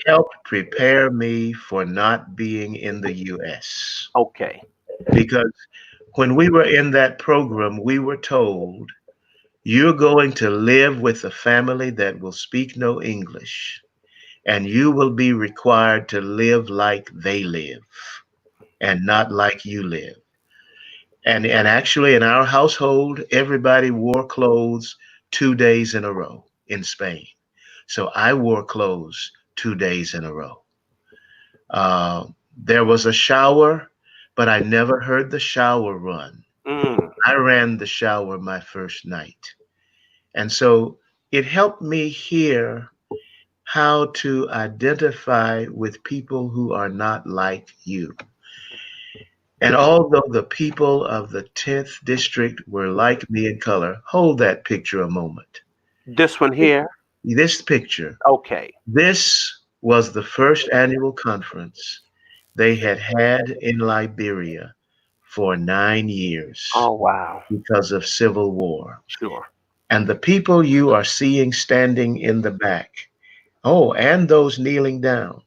helped prepare me for not being in the U.S. Okay. Because when we were in that program, we were told, you're going to live with a family that will speak no English, and you will be required to live like they live and not like you live. And actually in our household, everybody wore clothes 2 days in a row in Spain. So I wore clothes 2 days in a row. There was a shower, but I never heard the shower run. I ran the shower my first night. And so it helped me hear how to identify with people who are not like you. And although the people of the 10th district were like me in color, hold that picture a moment. This one here? This picture. Okay. This was the first annual conference they had in Liberia for 9 years Oh, wow. because of civil war. Sure. And the people you are seeing standing in the back, oh, and those kneeling down,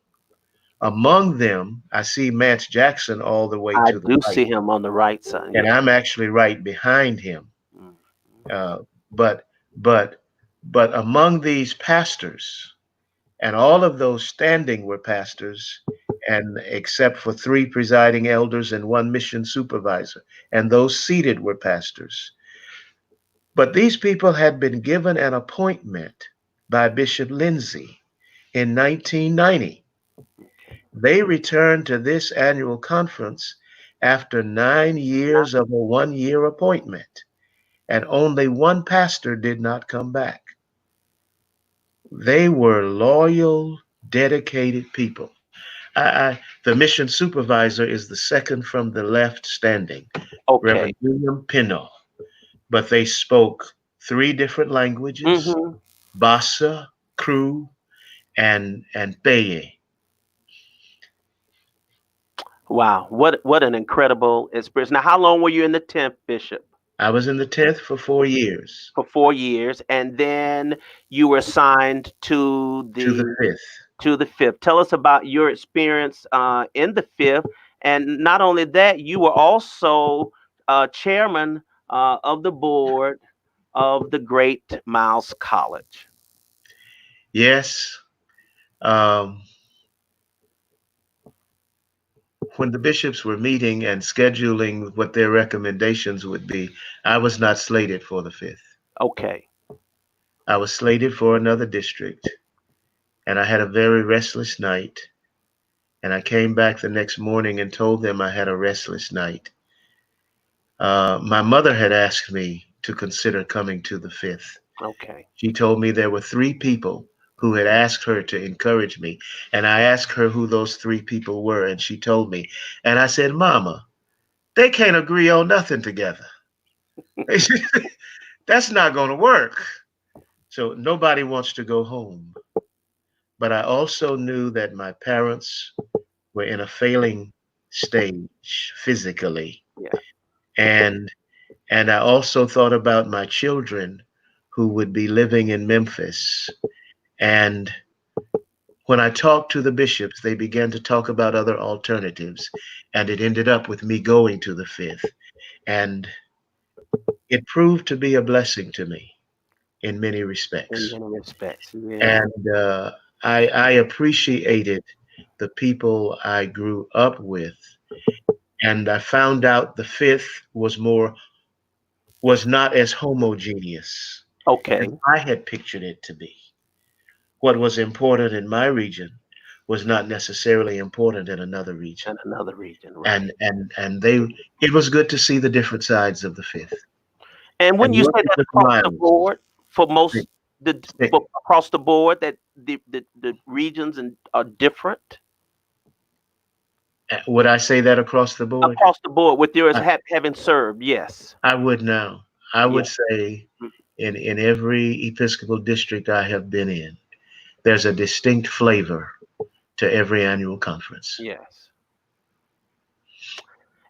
among them, I see Mance Jackson all the way I to the do right. see him on the right side. And Yeah. I'm actually right behind him. Mm. But among these pastors, and all of those standing were pastors, and except for 3 presiding elders and 1 mission supervisor, and those seated were pastors. But these people had been given an appointment by Bishop Lindsay in 1990. They returned to this annual conference after 9 years of a 1-year appointment, and only 1 pastor did not come back. They were loyal, dedicated people. The mission supervisor is the second from the left standing, Okay. Reverend William Pinno, but they spoke 3 different languages, Bassa, Kru, and Peye. Wow. What an incredible experience. Now, how long were you in the 10th, Bishop? I was in the 10th for 4 years. For 4 years, and then you were assigned to To the 5th. To the 5th. Tell us about your experience in the 5th, and not only that, you were also chairman of the board of the Great Miles College. Yes. When the bishops were meeting and scheduling what their recommendations would be, I was not slated for the 5th. Okay. I was slated for another district, and I had a very restless night. And I came back the next morning and told them I had a restless night. My mother had asked me to consider coming to the 5th. Okay. She told me there were 3 people who had asked her to encourage me. And I asked her who those 3 people were, and she told me. And I said, Mama, they can't agree on nothing together. That's not going to work. So nobody wants to go home. But I also knew that my parents were in a failing stage physically. Yeah. And I also thought about my children who would be living in Memphis. And when I talked to the bishops, they began to talk about other alternatives. And it ended up with me going to the 5th. And it proved to be a blessing to me in many respects. In many respects, yeah. And I appreciated the people I grew up with. And I found out the 5th was not as homogeneous Okay. as I had pictured it to be. What was important in my region was not necessarily important in another region. In another region, right. And it was good to see the different sides of the 5th. And when you say that across the board, for most across the board, that the regions are different. Would I say that across the board? Across the board, with yours having served, yes. I would now. I would say in every Episcopal district I have been in, there's a distinct flavor to every annual conference. Yes.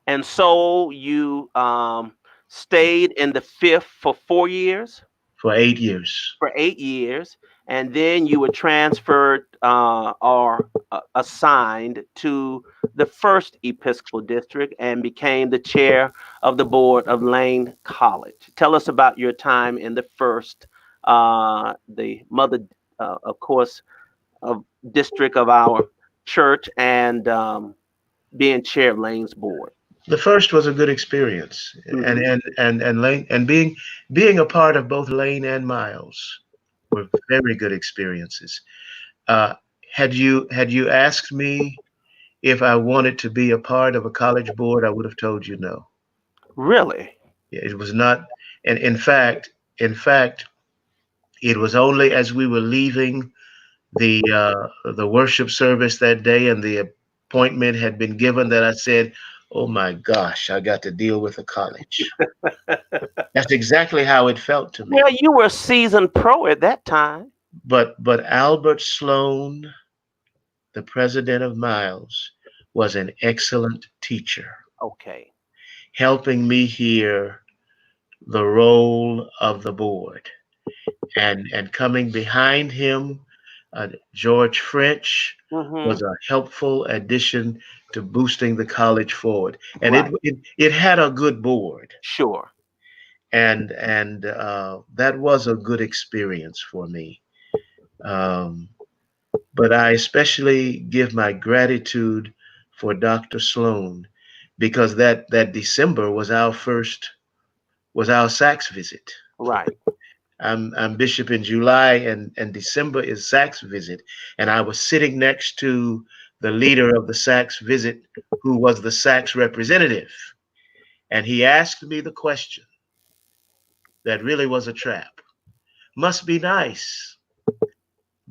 And so you stayed in the 5th for 4 years? For 8 years. For 8 years. And then you were transferred or assigned to the 1st Episcopal District and became the chair of the board of Lane College. Tell us about your time in the 1st, the mother, of course, of district of our church, and being chair of Lane's board. The 1st was a good experience, and Lane, and being a part of both Lane and Miles were very good experiences. Had you asked me if I wanted to be a part of a college board, I would have told you no. Really? It was not, and in fact, it was only as we were leaving the worship service that day and the appointment had been given that I said, oh my gosh, I got to deal with a college. That's exactly how it felt to me. Well, you were a seasoned pro at that time. But Albert Sloan, the president of Miles, was an excellent teacher. Okay. helping me hear the role of the board, and coming behind him, George French was a helpful addition to boosting the college forward, and Right. it had a good board, Sure. and that was a good experience for me. But I especially give my gratitude for Dr. Sloan, because that December was our Sachs visit. Right. I'm bishop in July, and December is Sachs visit, and I was sitting next to the leader of the Sachs visit, who was the Sachs representative, and he asked me the question that really was a trap. Must be nice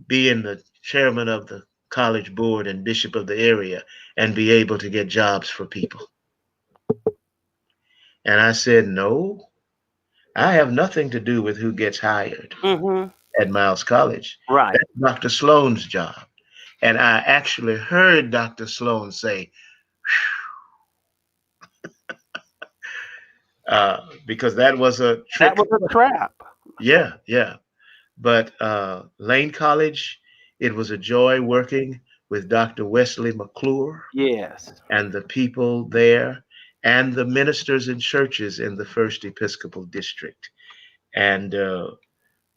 being the chairman of the college board and bishop of the area and be able to get jobs for people. And I said, no, I have nothing to do with who gets hired at Miles College. Right. That's Dr. Sloan's job. And I actually heard Dr. Sloan say, because that was a trick. That was a trap. Yeah, yeah. But Lane College, it was a joy working with Dr. Wesley McClure. Yes. And the people there, and the ministers and churches in the First Episcopal District. And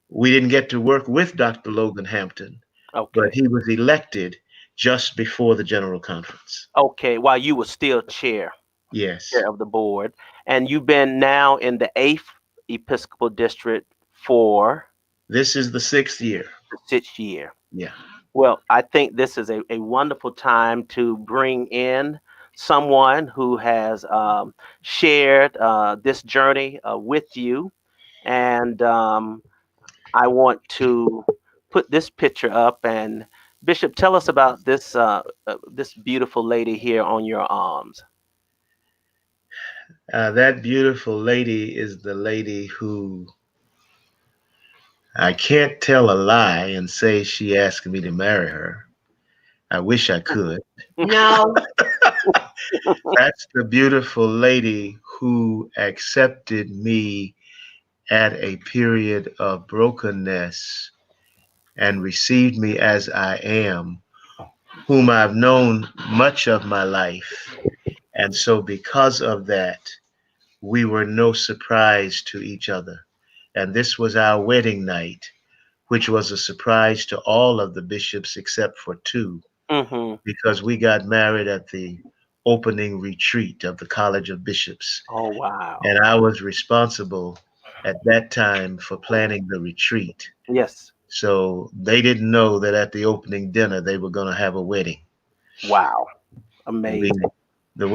we didn't get to work with Dr. Logan Hampton, but he was elected just before the General Conference. Okay, while you were still chair. Yes. Chair of the board. And you've been now in the 8th Episcopal District for? This is the 6th year. The 6th year. Yeah. Well, I think this is a wonderful time to bring in someone who has shared this journey with you. And I want to put this picture up. And Bishop, tell us about this this beautiful lady here on your arms. That beautiful lady is the lady who, I can't tell a lie and say she asked me to marry her. I wish I could. No. That's the beautiful lady who accepted me at a period of brokenness and received me as I am, whom I've known much of my life. And so because of that, we were no surprise to each other. And this was our wedding night, which was a surprise to all of the bishops except for 2, because we got married at the opening retreat of the College of Bishops. Oh, wow. And I was responsible at that time for planning the retreat. Yes. So they didn't know that at the opening dinner they were going to have a wedding. Wow. Amazing. The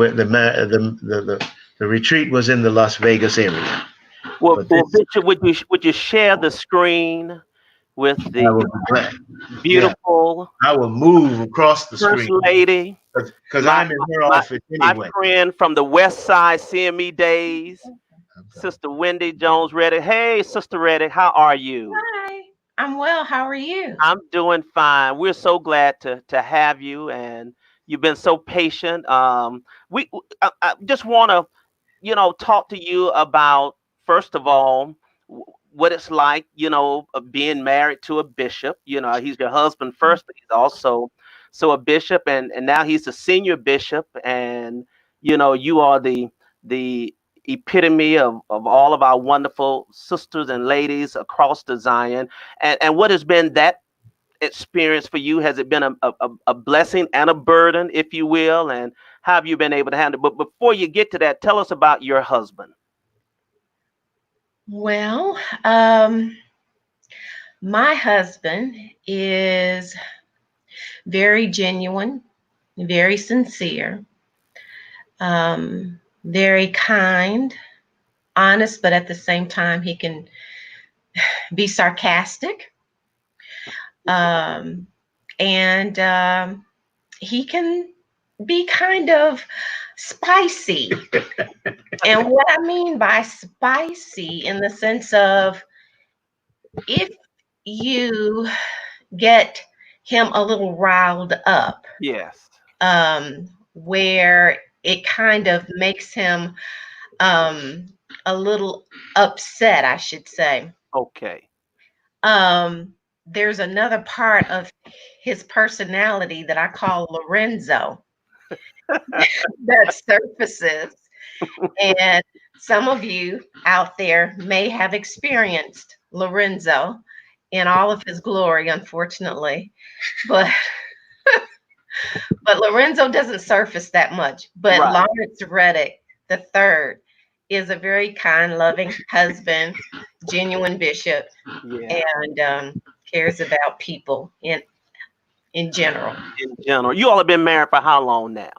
retreat was in the Las Vegas area. Well, Bishop, would you share the screen with the beautiful? I will move across the First screen, lady, because I'm in her office anyway. My friend from the West Side CME days, Sister Wendy Jones Reddick. Hey, Sister Reddick, how are you? Hi, I'm well. How are you? I'm doing fine. We're so glad to have you, and you've been so patient. I just want to, talk to you about, first of all, what it's like, being married to a bishop. He's your husband first, but he's also a bishop, and now he's a senior bishop, and you are the epitome of all of our wonderful sisters and ladies across the Zion. And what has been that experience for you? Has it been a blessing and a burden, if you will? And how have you been able to handle it? But before you get to that, tell us about your husband. Well, my husband is very genuine, very sincere, very kind, honest, but at the same time, he can be sarcastic. And he can be kind of spicy. And what I mean by spicy, in the sense of, if you get him a little riled up, yes, where it kind of makes him a little upset, I should say. Okay. There's another part of his personality that I call Lorenzo that surfaces. And some of you out there may have experienced Lorenzo in all of his glory, unfortunately. But Lorenzo doesn't surface that much. But Right. Lawrence Reddick III is a very kind, loving husband, genuine bishop, Yeah. and cares about people in general. In general, you all have been married for how long now?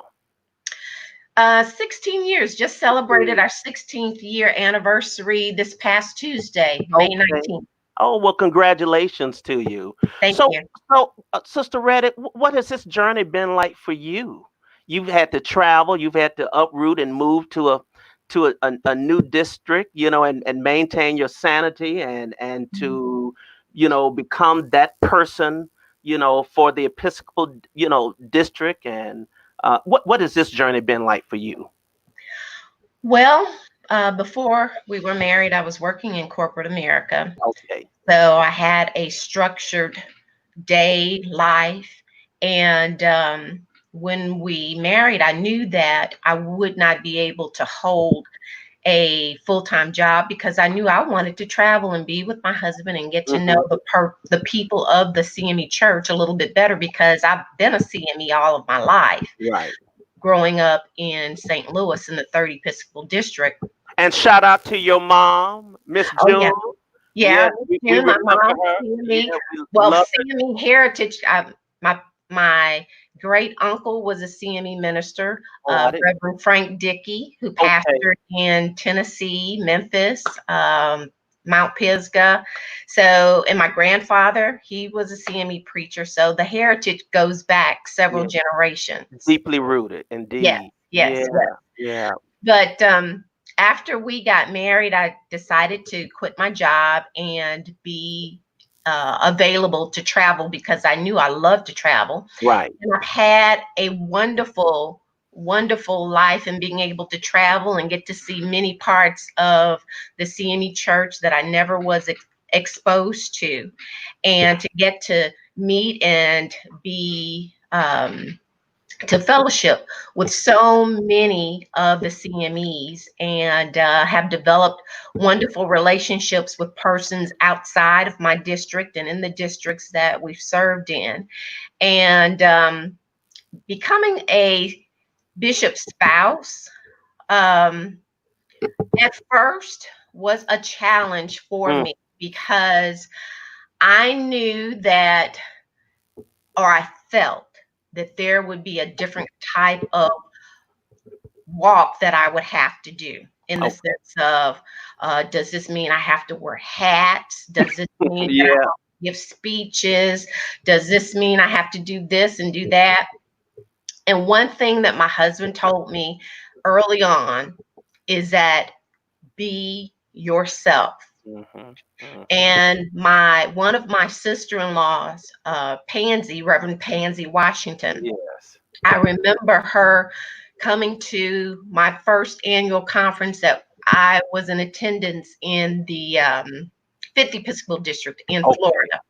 16 years. Just celebrated our 16th year anniversary this past Tuesday, May 19th. Oh, well, congratulations to you. Thank you. So, Sister Reddick, what has this journey been like for you? You've had to travel, you've had to uproot and move to a new district, you know, and maintain your sanity and to, you know, become that person, you know, for the Episcopal, you know, district. And what has this journey been like for you? Well, before we were married, I was working in corporate America. Okay. So I had a structured day life. And when we married, I knew that I would not be able to hold a full-time job because I knew I wanted to travel and be with my husband and get to know the people of the CME church a little bit better, because I've been a CME all of my life. Right. Growing up in St. Louis in the 3rd Episcopal District. And shout out to your mom, Miss June. Oh, yeah. We my mom, CME. CME heritage. My great uncle was a CME minister, Reverend Frank Dickey, who pastored in Tennessee, Memphis, Mount Pisgah. So, and my grandfather, he was a CME preacher. So the heritage goes back several generations. Deeply rooted, indeed. Yes. But after we got married, I decided to quit my job and be available to travel because I knew I loved to travel. Right. And I've had a wonderful life in being able to travel and get to see many parts of the CME church that I never was exposed to, and to get to meet and be to fellowship with so many of the CMEs, and have developed wonderful relationships with persons outside of my district and in the districts that we've served in. And becoming a bishop's spouse at first was a challenge for me, because I knew that, or I felt that there would be a different type of walk that I would have to do, in the sense of, does this mean I have to wear hats? Does this mean that I have to give speeches? Does this mean I have to do this and do that? And one thing that my husband told me early on is that be yourself. And one of my sister-in-laws, Pansy, Reverend Pansy Washington, I remember her coming to my first annual conference that I was in attendance in the 5th Episcopal District in Florida.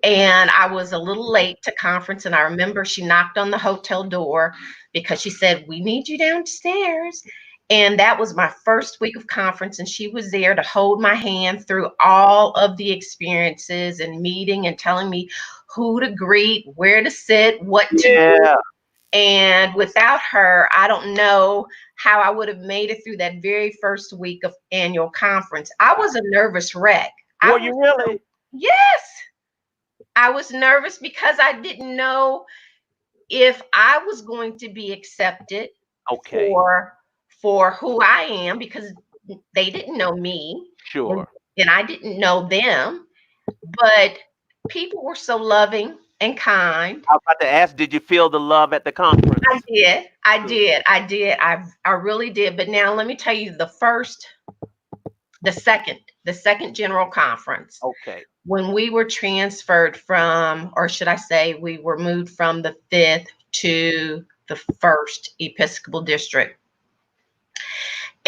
And I was a little late to conference, and I remember she knocked on the hotel door because she said, "We need you downstairs." And that was my first week of conference, and she was there to hold my hand through all of the experiences and meeting and telling me who to greet, where to sit, what to do. And without her, I don't know how I would have made it through that very first week of annual conference. I was a nervous wreck. Were you really? Yes. I was nervous because I didn't know if I was going to be accepted for who I am, because they didn't know me. Sure. And I didn't know them. But people were so loving and kind. I was about to ask, did you feel the love at the conference? I did. I really did. But now let me tell you the second general conference. Okay. When we were transferred from, or should I say, we were moved from the 5th to the 1st Episcopal District.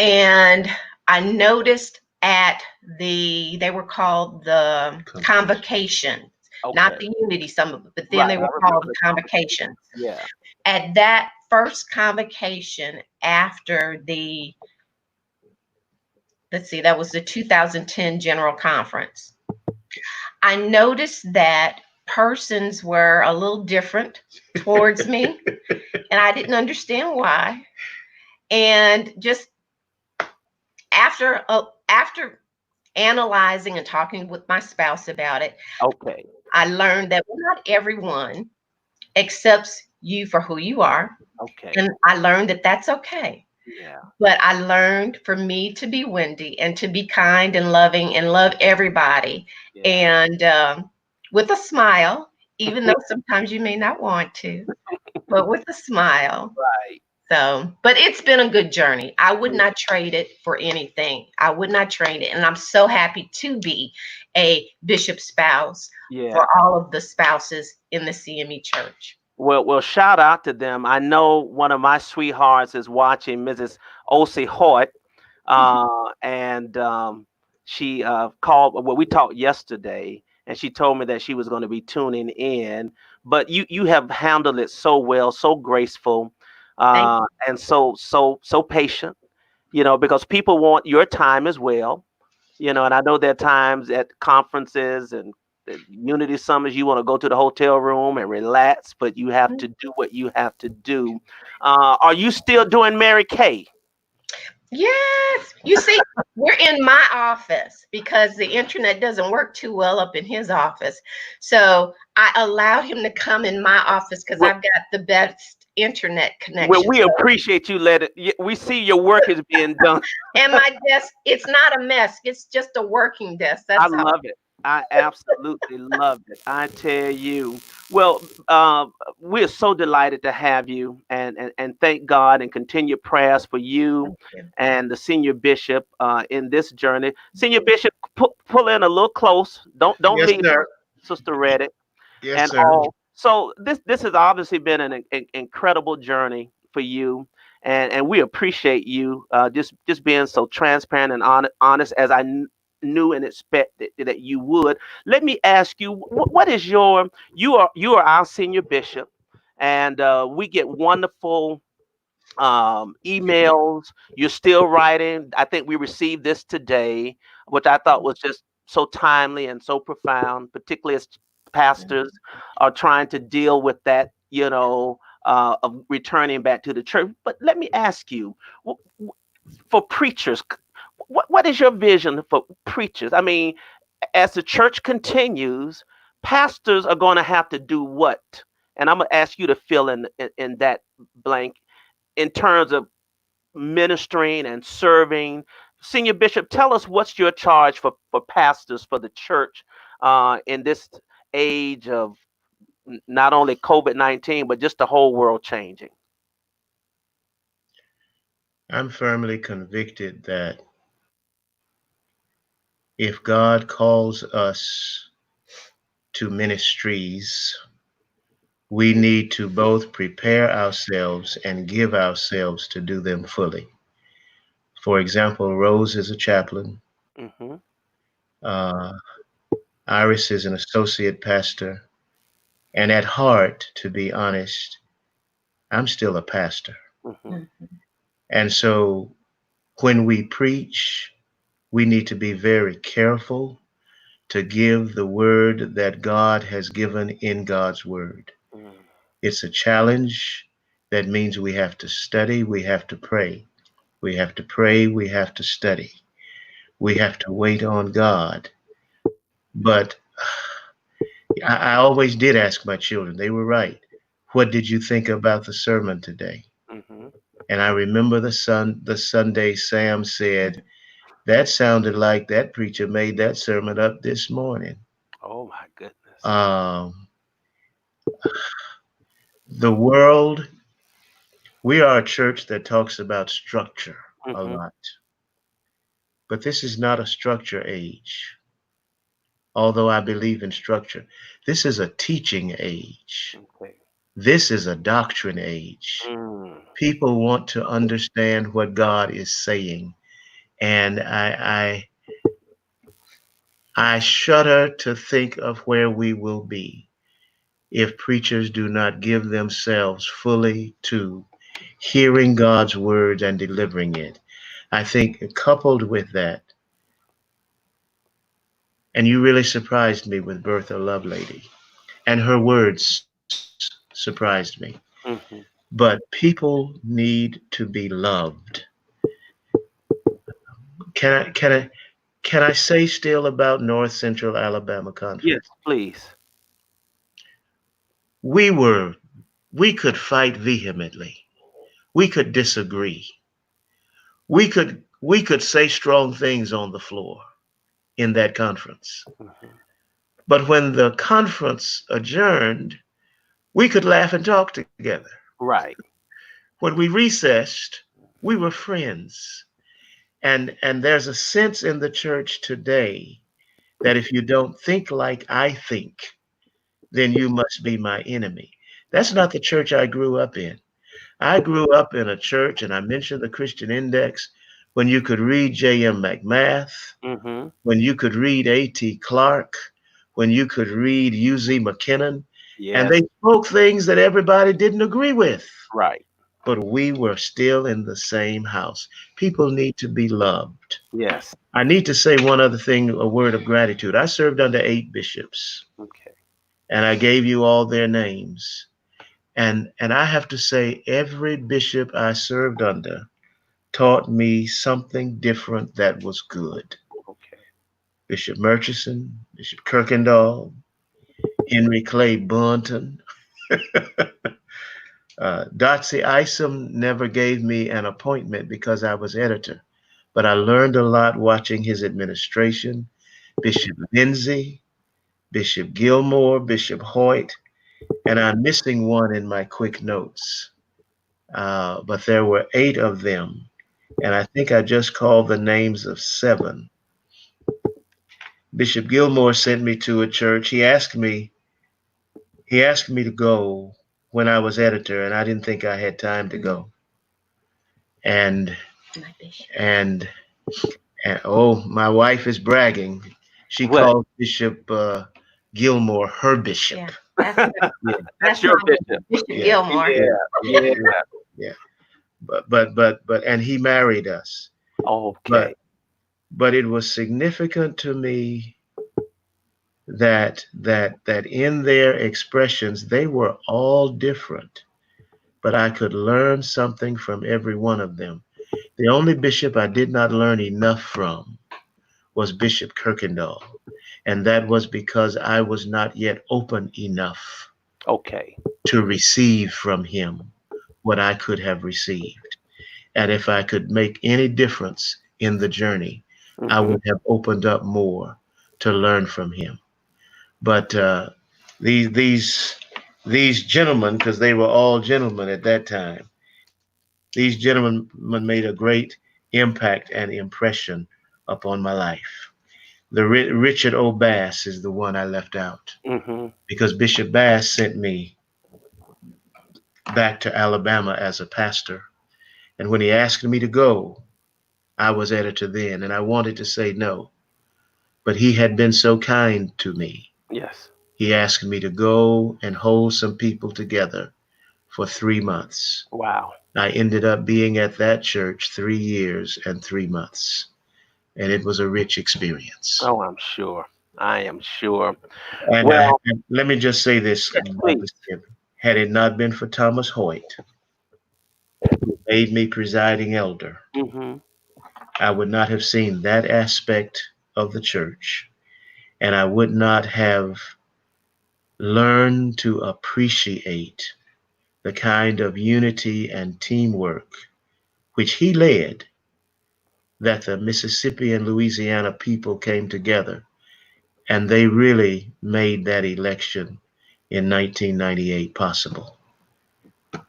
And I noticed at they were called the convocations, not the unity summit, but then they were called the convocations. Yeah. At that first convocation after that was the 2010 General Conference, I noticed that persons were a little different towards me, and I didn't understand why. And just after analyzing and talking with my spouse about it, I learned that not everyone accepts you for who you are. And I learned that that's okay. Yeah. But I learned for me to be Wendy and to be kind and loving and love everybody. Yeah. And with a smile, even though sometimes you may not want to, but with a smile. Right. So, but it's been a good journey. I would not trade it for anything. I would not trade it. And I'm so happy to be a bishop spouse for all of the spouses in the CME church. Well, shout out to them. I know one of my sweethearts is watching, Mrs. O.C. Hoyt, and she called. Well, we talked yesterday, and she told me that she was going to be tuning in. But you have handled it so well, so graceful, and so patient. You know, because people want your time as well. You know, and I know there are times at conferences and unity summits you want to go to the hotel room and relax, but you have to do what you have to do. Are you still doing Mary Kay? Yes. You see, we're in my office because the internet doesn't work too well up in his office. So I allowed him to come in my office because I've got the best internet connection. Well, we appreciate you we see your work is being done. And my desk, it's not a mess. It's just a working desk. That's all. Love it. I absolutely love it. I tell you. Well, we're so delighted to have you, and thank God and continue prayers for you and the senior bishop in this journey. Senior bishop, pull in a little close. Don't leave, Sister Reddick. Yes, sir. So this has obviously been an incredible journey for you, and we appreciate you just being so transparent and honest as I knew and expected that you would. Let me ask you, what is you are our senior bishop, and we get wonderful emails. You're still writing. I think we received this today, which I thought was just so timely and so profound, particularly as pastors are trying to deal with that, of returning back to the church. But let me ask you, for preachers, what is your vision for preachers? I mean, as the church continues, pastors are going to have to do what? And I'm going to ask you to fill in that blank in terms of ministering and serving. Senior Bishop, tell us what's your charge for pastors, for the church in this age of not only COVID-19, but just the whole world changing. I'm firmly convicted that if God calls us to ministries, we need to both prepare ourselves and give ourselves to do them fully. For example, Rose is a chaplain. Mm-hmm. Iris is an associate pastor. And at heart, to be honest, I'm still a pastor. Mm-hmm. And so when we preach, we need to be very careful to give the word that God has given in God's word. Mm. It's a challenge. That means we have to study, we have to pray. We have to pray, we have to study. We have to wait on God. But I always did ask my children, they were right. What did you think about the sermon today? Mm-hmm. And I remember the Sunday Sam said, that sounded like that preacher made that sermon up this morning. Oh my goodness. The world, we are a church that talks about structure a lot. But this is not a structure age. Although I believe in structure, this is a teaching age. Okay. This is a doctrine age. Mm. People want to understand what God is saying. And I shudder to think of where we will be if preachers do not give themselves fully to hearing God's words and delivering it. I think coupled with that, and you really surprised me with Bertha Lovelady, and her words surprised me. Mm-hmm. But people need to be loved. Can I say still about North Central Alabama Conference? Yes, please. We could fight vehemently. We could disagree. We could say strong things on the floor in that conference. Mm-hmm. But when the conference adjourned, we could laugh and talk together. Right. When we recessed, we were friends. And there's a sense in the church today that if you don't think like I think, then you must be my enemy. That's not the church I grew up in. I grew up in a church, and I mentioned the Christian Index, when you could read J.M. McMath, Mm-hmm. when you could read A.T. Clark, when you could read U.Z. McKinnon, Yes. and they spoke things that everybody didn't agree with. Right. But we were still in the same house. People need to be loved. Yes. I need to say one other thing, a word of gratitude. I served under 8 bishops, Okay. and I gave you all their names. And I have to say, every bishop I served under taught me something different that was good. Okay. Bishop Murchison, Bishop Kirkendall, Henry Clay Bunton. Dotsy Isom never gave me an appointment because I was editor, but I learned a lot watching his administration. Bishop Lindsay, Bishop Gilmore, Bishop Hoyt, and I'm missing one in my quick notes. But there were 8 of them, and I think I just called the names of 7. Bishop Gilmore sent me to a church. He asked me to go when I was editor, and I didn't think I had time to go. And oh, my wife is bragging. She called Bishop Gilmore her bishop. Yeah, that's your my bishop. Bishop Gilmore. Yeah. But and he married us. Okay. But it was significant to me that in their expressions they were all different, but I could learn something from every one of them. The only bishop I did not learn enough from was Bishop Kirkendall, and that was because I was not yet open enough to receive from him what I could have received. And if I could make any difference in the journey, I would have opened up more to learn from him. But these gentlemen, because they were all gentlemen at that time, these gentlemen made a great impact and impression upon my life. The Richard O. Bass is the one I left out, because Bishop Bass sent me back to Alabama as a pastor. And when he asked me to go, I was editor then, and I wanted to say no. But he had been so kind to me. Yes. He asked me to go and hold some people together for 3 months. Wow. I ended up being at that church 3 years and 3 months. And it was a rich experience. Oh, I'm sure. I am sure. And well, let me just say this. Yes, had it not been for Thomas Hoyt, who made me presiding elder, I would not have seen that aspect of the church, and I would not have learned to appreciate the kind of unity and teamwork which he led, that the Mississippi and Louisiana people came together, and they really made that election in 1998 possible.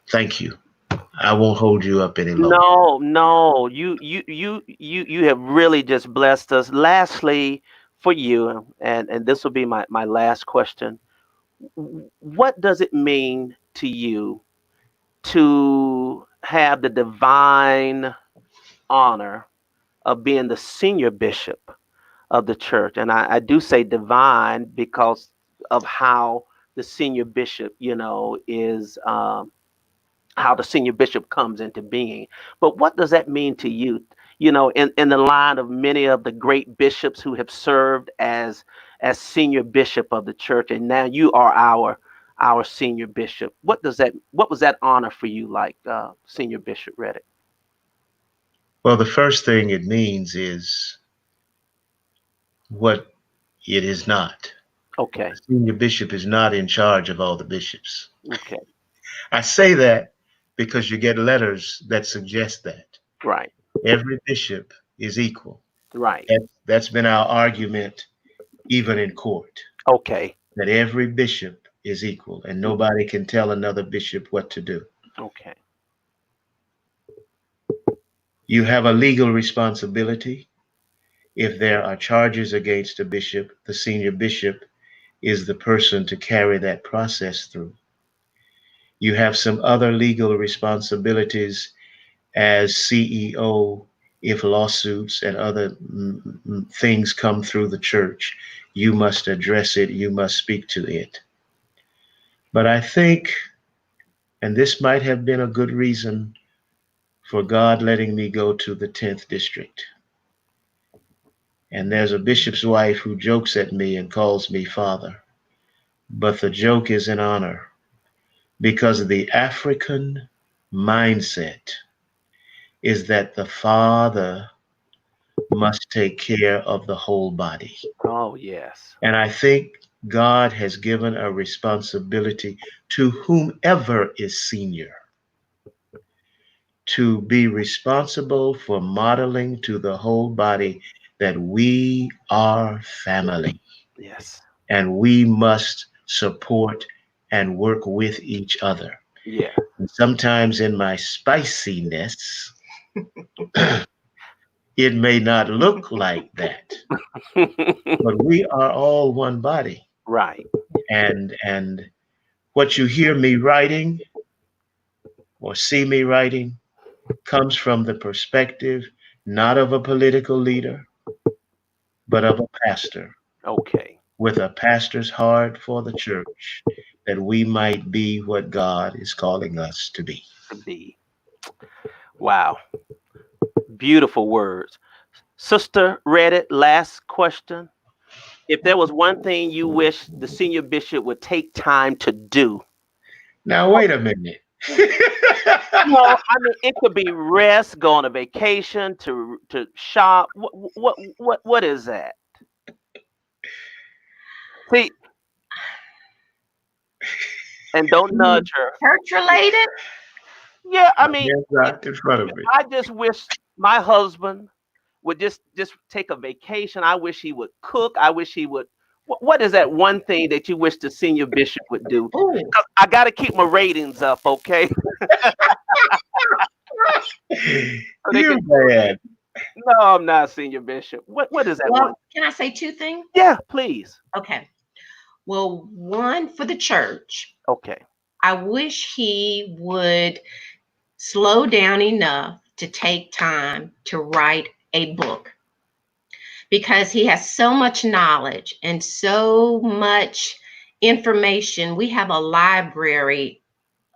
Thank you. I won't hold you up any longer. No, you have really just blessed us. Lastly, for you, and this will be my last question. What does it mean to you to have the divine honor of being the senior bishop of the church? And I do say divine because of how the senior bishop, is how the senior bishop comes into being. But what does that mean to you? In the line of many of the great bishops who have served as senior bishop of the church, and now you are our senior bishop. What was that honor for you like, Senior Bishop Reddick? Well, the first thing it means is what it is not. Okay. The senior bishop is not in charge of all the bishops. Okay. I say that because you get letters that suggest that. Right. Every bishop is equal. Right. That's been our argument even in court. Okay. That every bishop is equal and nobody can tell another bishop what to do. Okay. You have a legal responsibility. If there are charges against a bishop, the senior bishop is the person to carry that process through. You have some other legal responsibilities as CEO. If lawsuits and other things come through the church, you must address it, you must speak to it. But I think, and this might have been a good reason for God letting me go to the 10th district. And there's a bishop's wife who jokes at me and calls me father. But the joke is in honor, because the African mindset is that the father must take care of the whole body. Oh, yes. And I think God has given a responsibility to whomever is senior to be responsible for modeling to the whole body that we are family. Yes. And we must support and work with each other. Yeah. And sometimes in my spiciness, it may not look like that, but we are all one body. Right. And what you hear me writing or see me writing comes from the perspective not of a political leader, but of a pastor. Okay. With a pastor's heart for the church, that we might be what God is calling us to be. Wow. Beautiful words. Sister Reddick, last question. If there was one thing you wish the senior bishop would take time to do. Now, wait a minute. Well, I mean, it could be rest, go on a vacation, to shop. What is that? See, and don't nudge her. Church related? Yeah, I mean, right in front of me. I just wish my husband would just take a vacation. I wish he would cook. I wish he would. What is that one thing that you wish the senior bishop would do? I got to keep my ratings up, okay? You're bad. No, I'm not senior bishop. What is that one? Can I say two things? Yeah, please. Okay. Well, one for the church. Okay. I wish he would slow down enough to take time to write a book, because he has so much knowledge and so much information. We have a library,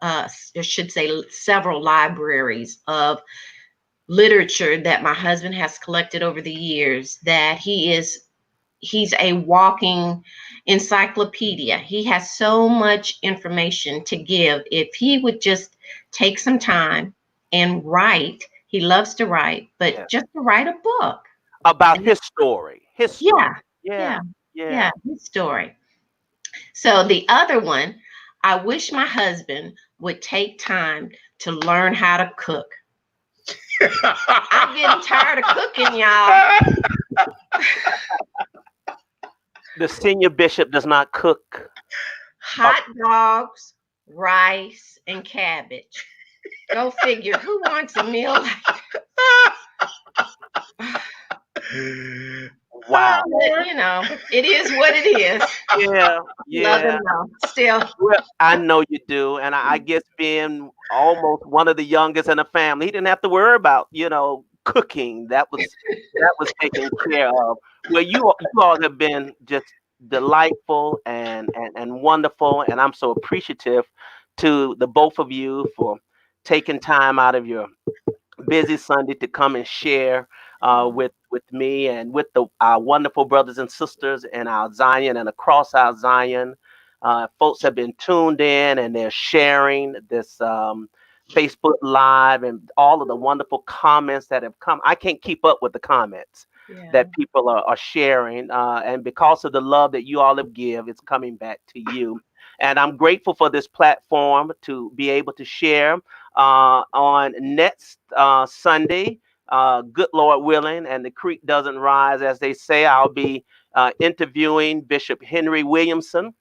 I should say several libraries of literature that my husband has collected over the years, that he's a walking encyclopedia. He has so much information to give. If he would just take some time and write, he loves to write, but just to write a book about his story. Yeah, his story. So the other one, I wish my husband would take time to learn how to cook. I'm getting tired of cooking, y'all. The senior bishop does not cook. Hot dogs, rice, and cabbage. Go figure. Who wants a meal like that? Wow. But, it is what it is. Yeah. Love Yeah. him though. Still. Well, I know you do, and I guess being almost one of the youngest in the family, he didn't have to worry about, cooking. That was taken care of. Well, you all have been just delightful and wonderful, and I'm so appreciative to the both of you for taking time out of your busy Sunday to come and share with me and with our wonderful brothers and sisters in our Zion and across our Zion. Folks have been tuned in and they're sharing this Facebook Live and all of the wonderful comments that have come. I can't keep up with the comments that people are sharing. And because of the love that you all have give, it's coming back to you. And I'm grateful for this platform to be able to share on next Sunday, good Lord willing, and the creek doesn't rise, as they say. I'll be interviewing Bishop Henry Williamson,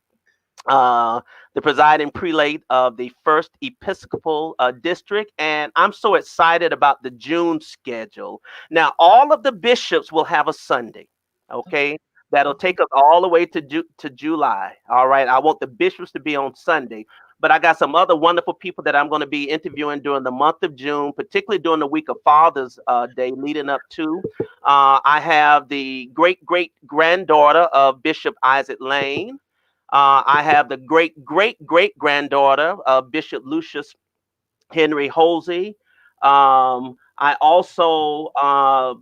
the presiding prelate of the First Episcopal District. And I'm so excited about the June schedule. Now, all of the bishops will have a Sunday, okay? That'll take us all the way to July. All right. I want the bishops to be on Sunday. But I got some other wonderful people that I'm going to be interviewing during the month of June, particularly during the week of Father's Day leading up to. I have the great-great-granddaughter of Bishop Isaac Lane. I have the great-great-great-granddaughter of Bishop Lucius Henry Holsey. I also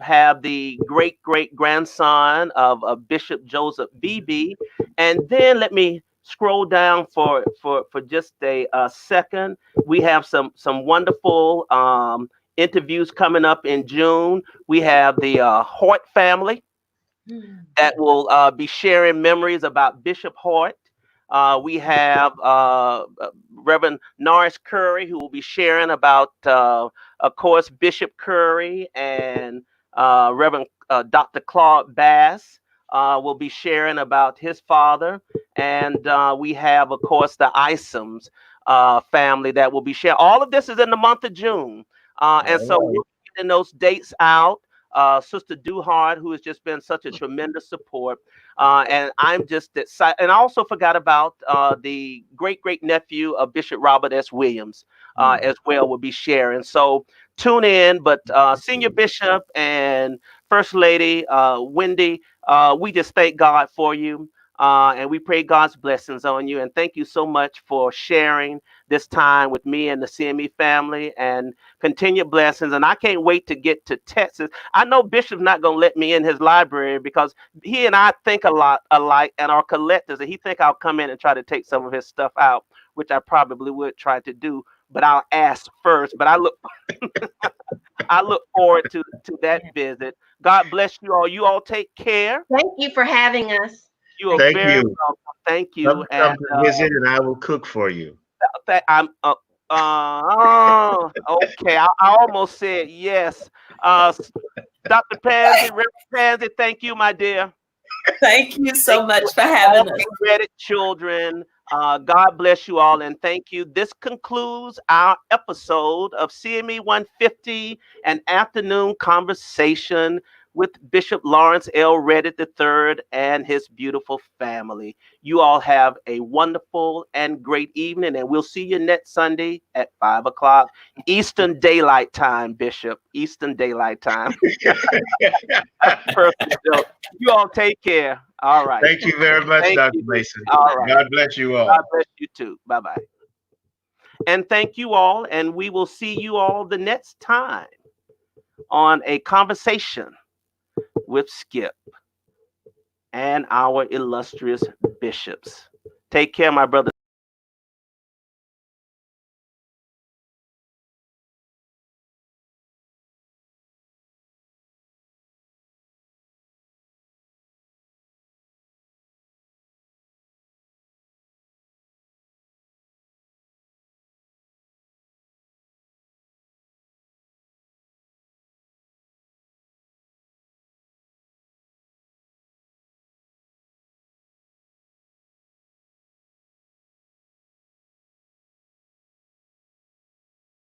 have the great-great-grandson of Bishop Joseph Beebe. And then let me scroll down for just a second. We have some wonderful interviews coming up in June. We have the Hort family that will be sharing memories about Bishop Hort. We have Reverend Norris Curry, who will be sharing about, of course, Bishop Curry, and Reverend Dr. Claude Bass will be sharing about his father. And we have, of course, the Isams family that will be sharing. All of this is in the month of June. And so we're getting those dates out. Sister Duhart, who has just been such a tremendous support. And I'm just excited. And I also forgot about the great-great-nephew of Bishop Robert S. Williams as well will be sharing. So tune in. But Senior Bishop and First Lady Wendy, we just thank God for you. And we pray God's blessings on you. And thank you so much for sharing this time with me and the CME family, and continued blessings. And I can't wait to get to Texas. I know Bishop's not going to let me in his library because he and I think a lot alike and are collectors. And he think I'll come in and try to take some of his stuff out, which I probably would try to do. But I'll ask first. But I look forward to that visit. God bless you all. You all take care. Thank you for having us. You are Thank very you. welcome. Thank you. Come to visit, and I will cook for you. I'm okay. I almost said yes. Dr. Pansy, Reverend Pansy, thank you, my dear. Thank you so much for having us. Reddick children, God bless you all, and thank you. This concludes our episode of CME 150, an afternoon conversation with Bishop Lawrence L. Reddick III and his beautiful family. You all have a wonderful and great evening, and we'll see you next Sunday at 5 o'clock Eastern Daylight Time, Bishop. Eastern Daylight Time. Perfect. So you all take care. All right. Thank you very much, Dr. Mason. All right. God bless you all. God bless you too. Bye-bye. And thank you all, and we will see you all the next time on a conversation with Skip and our illustrious bishops. Take care, my brothers.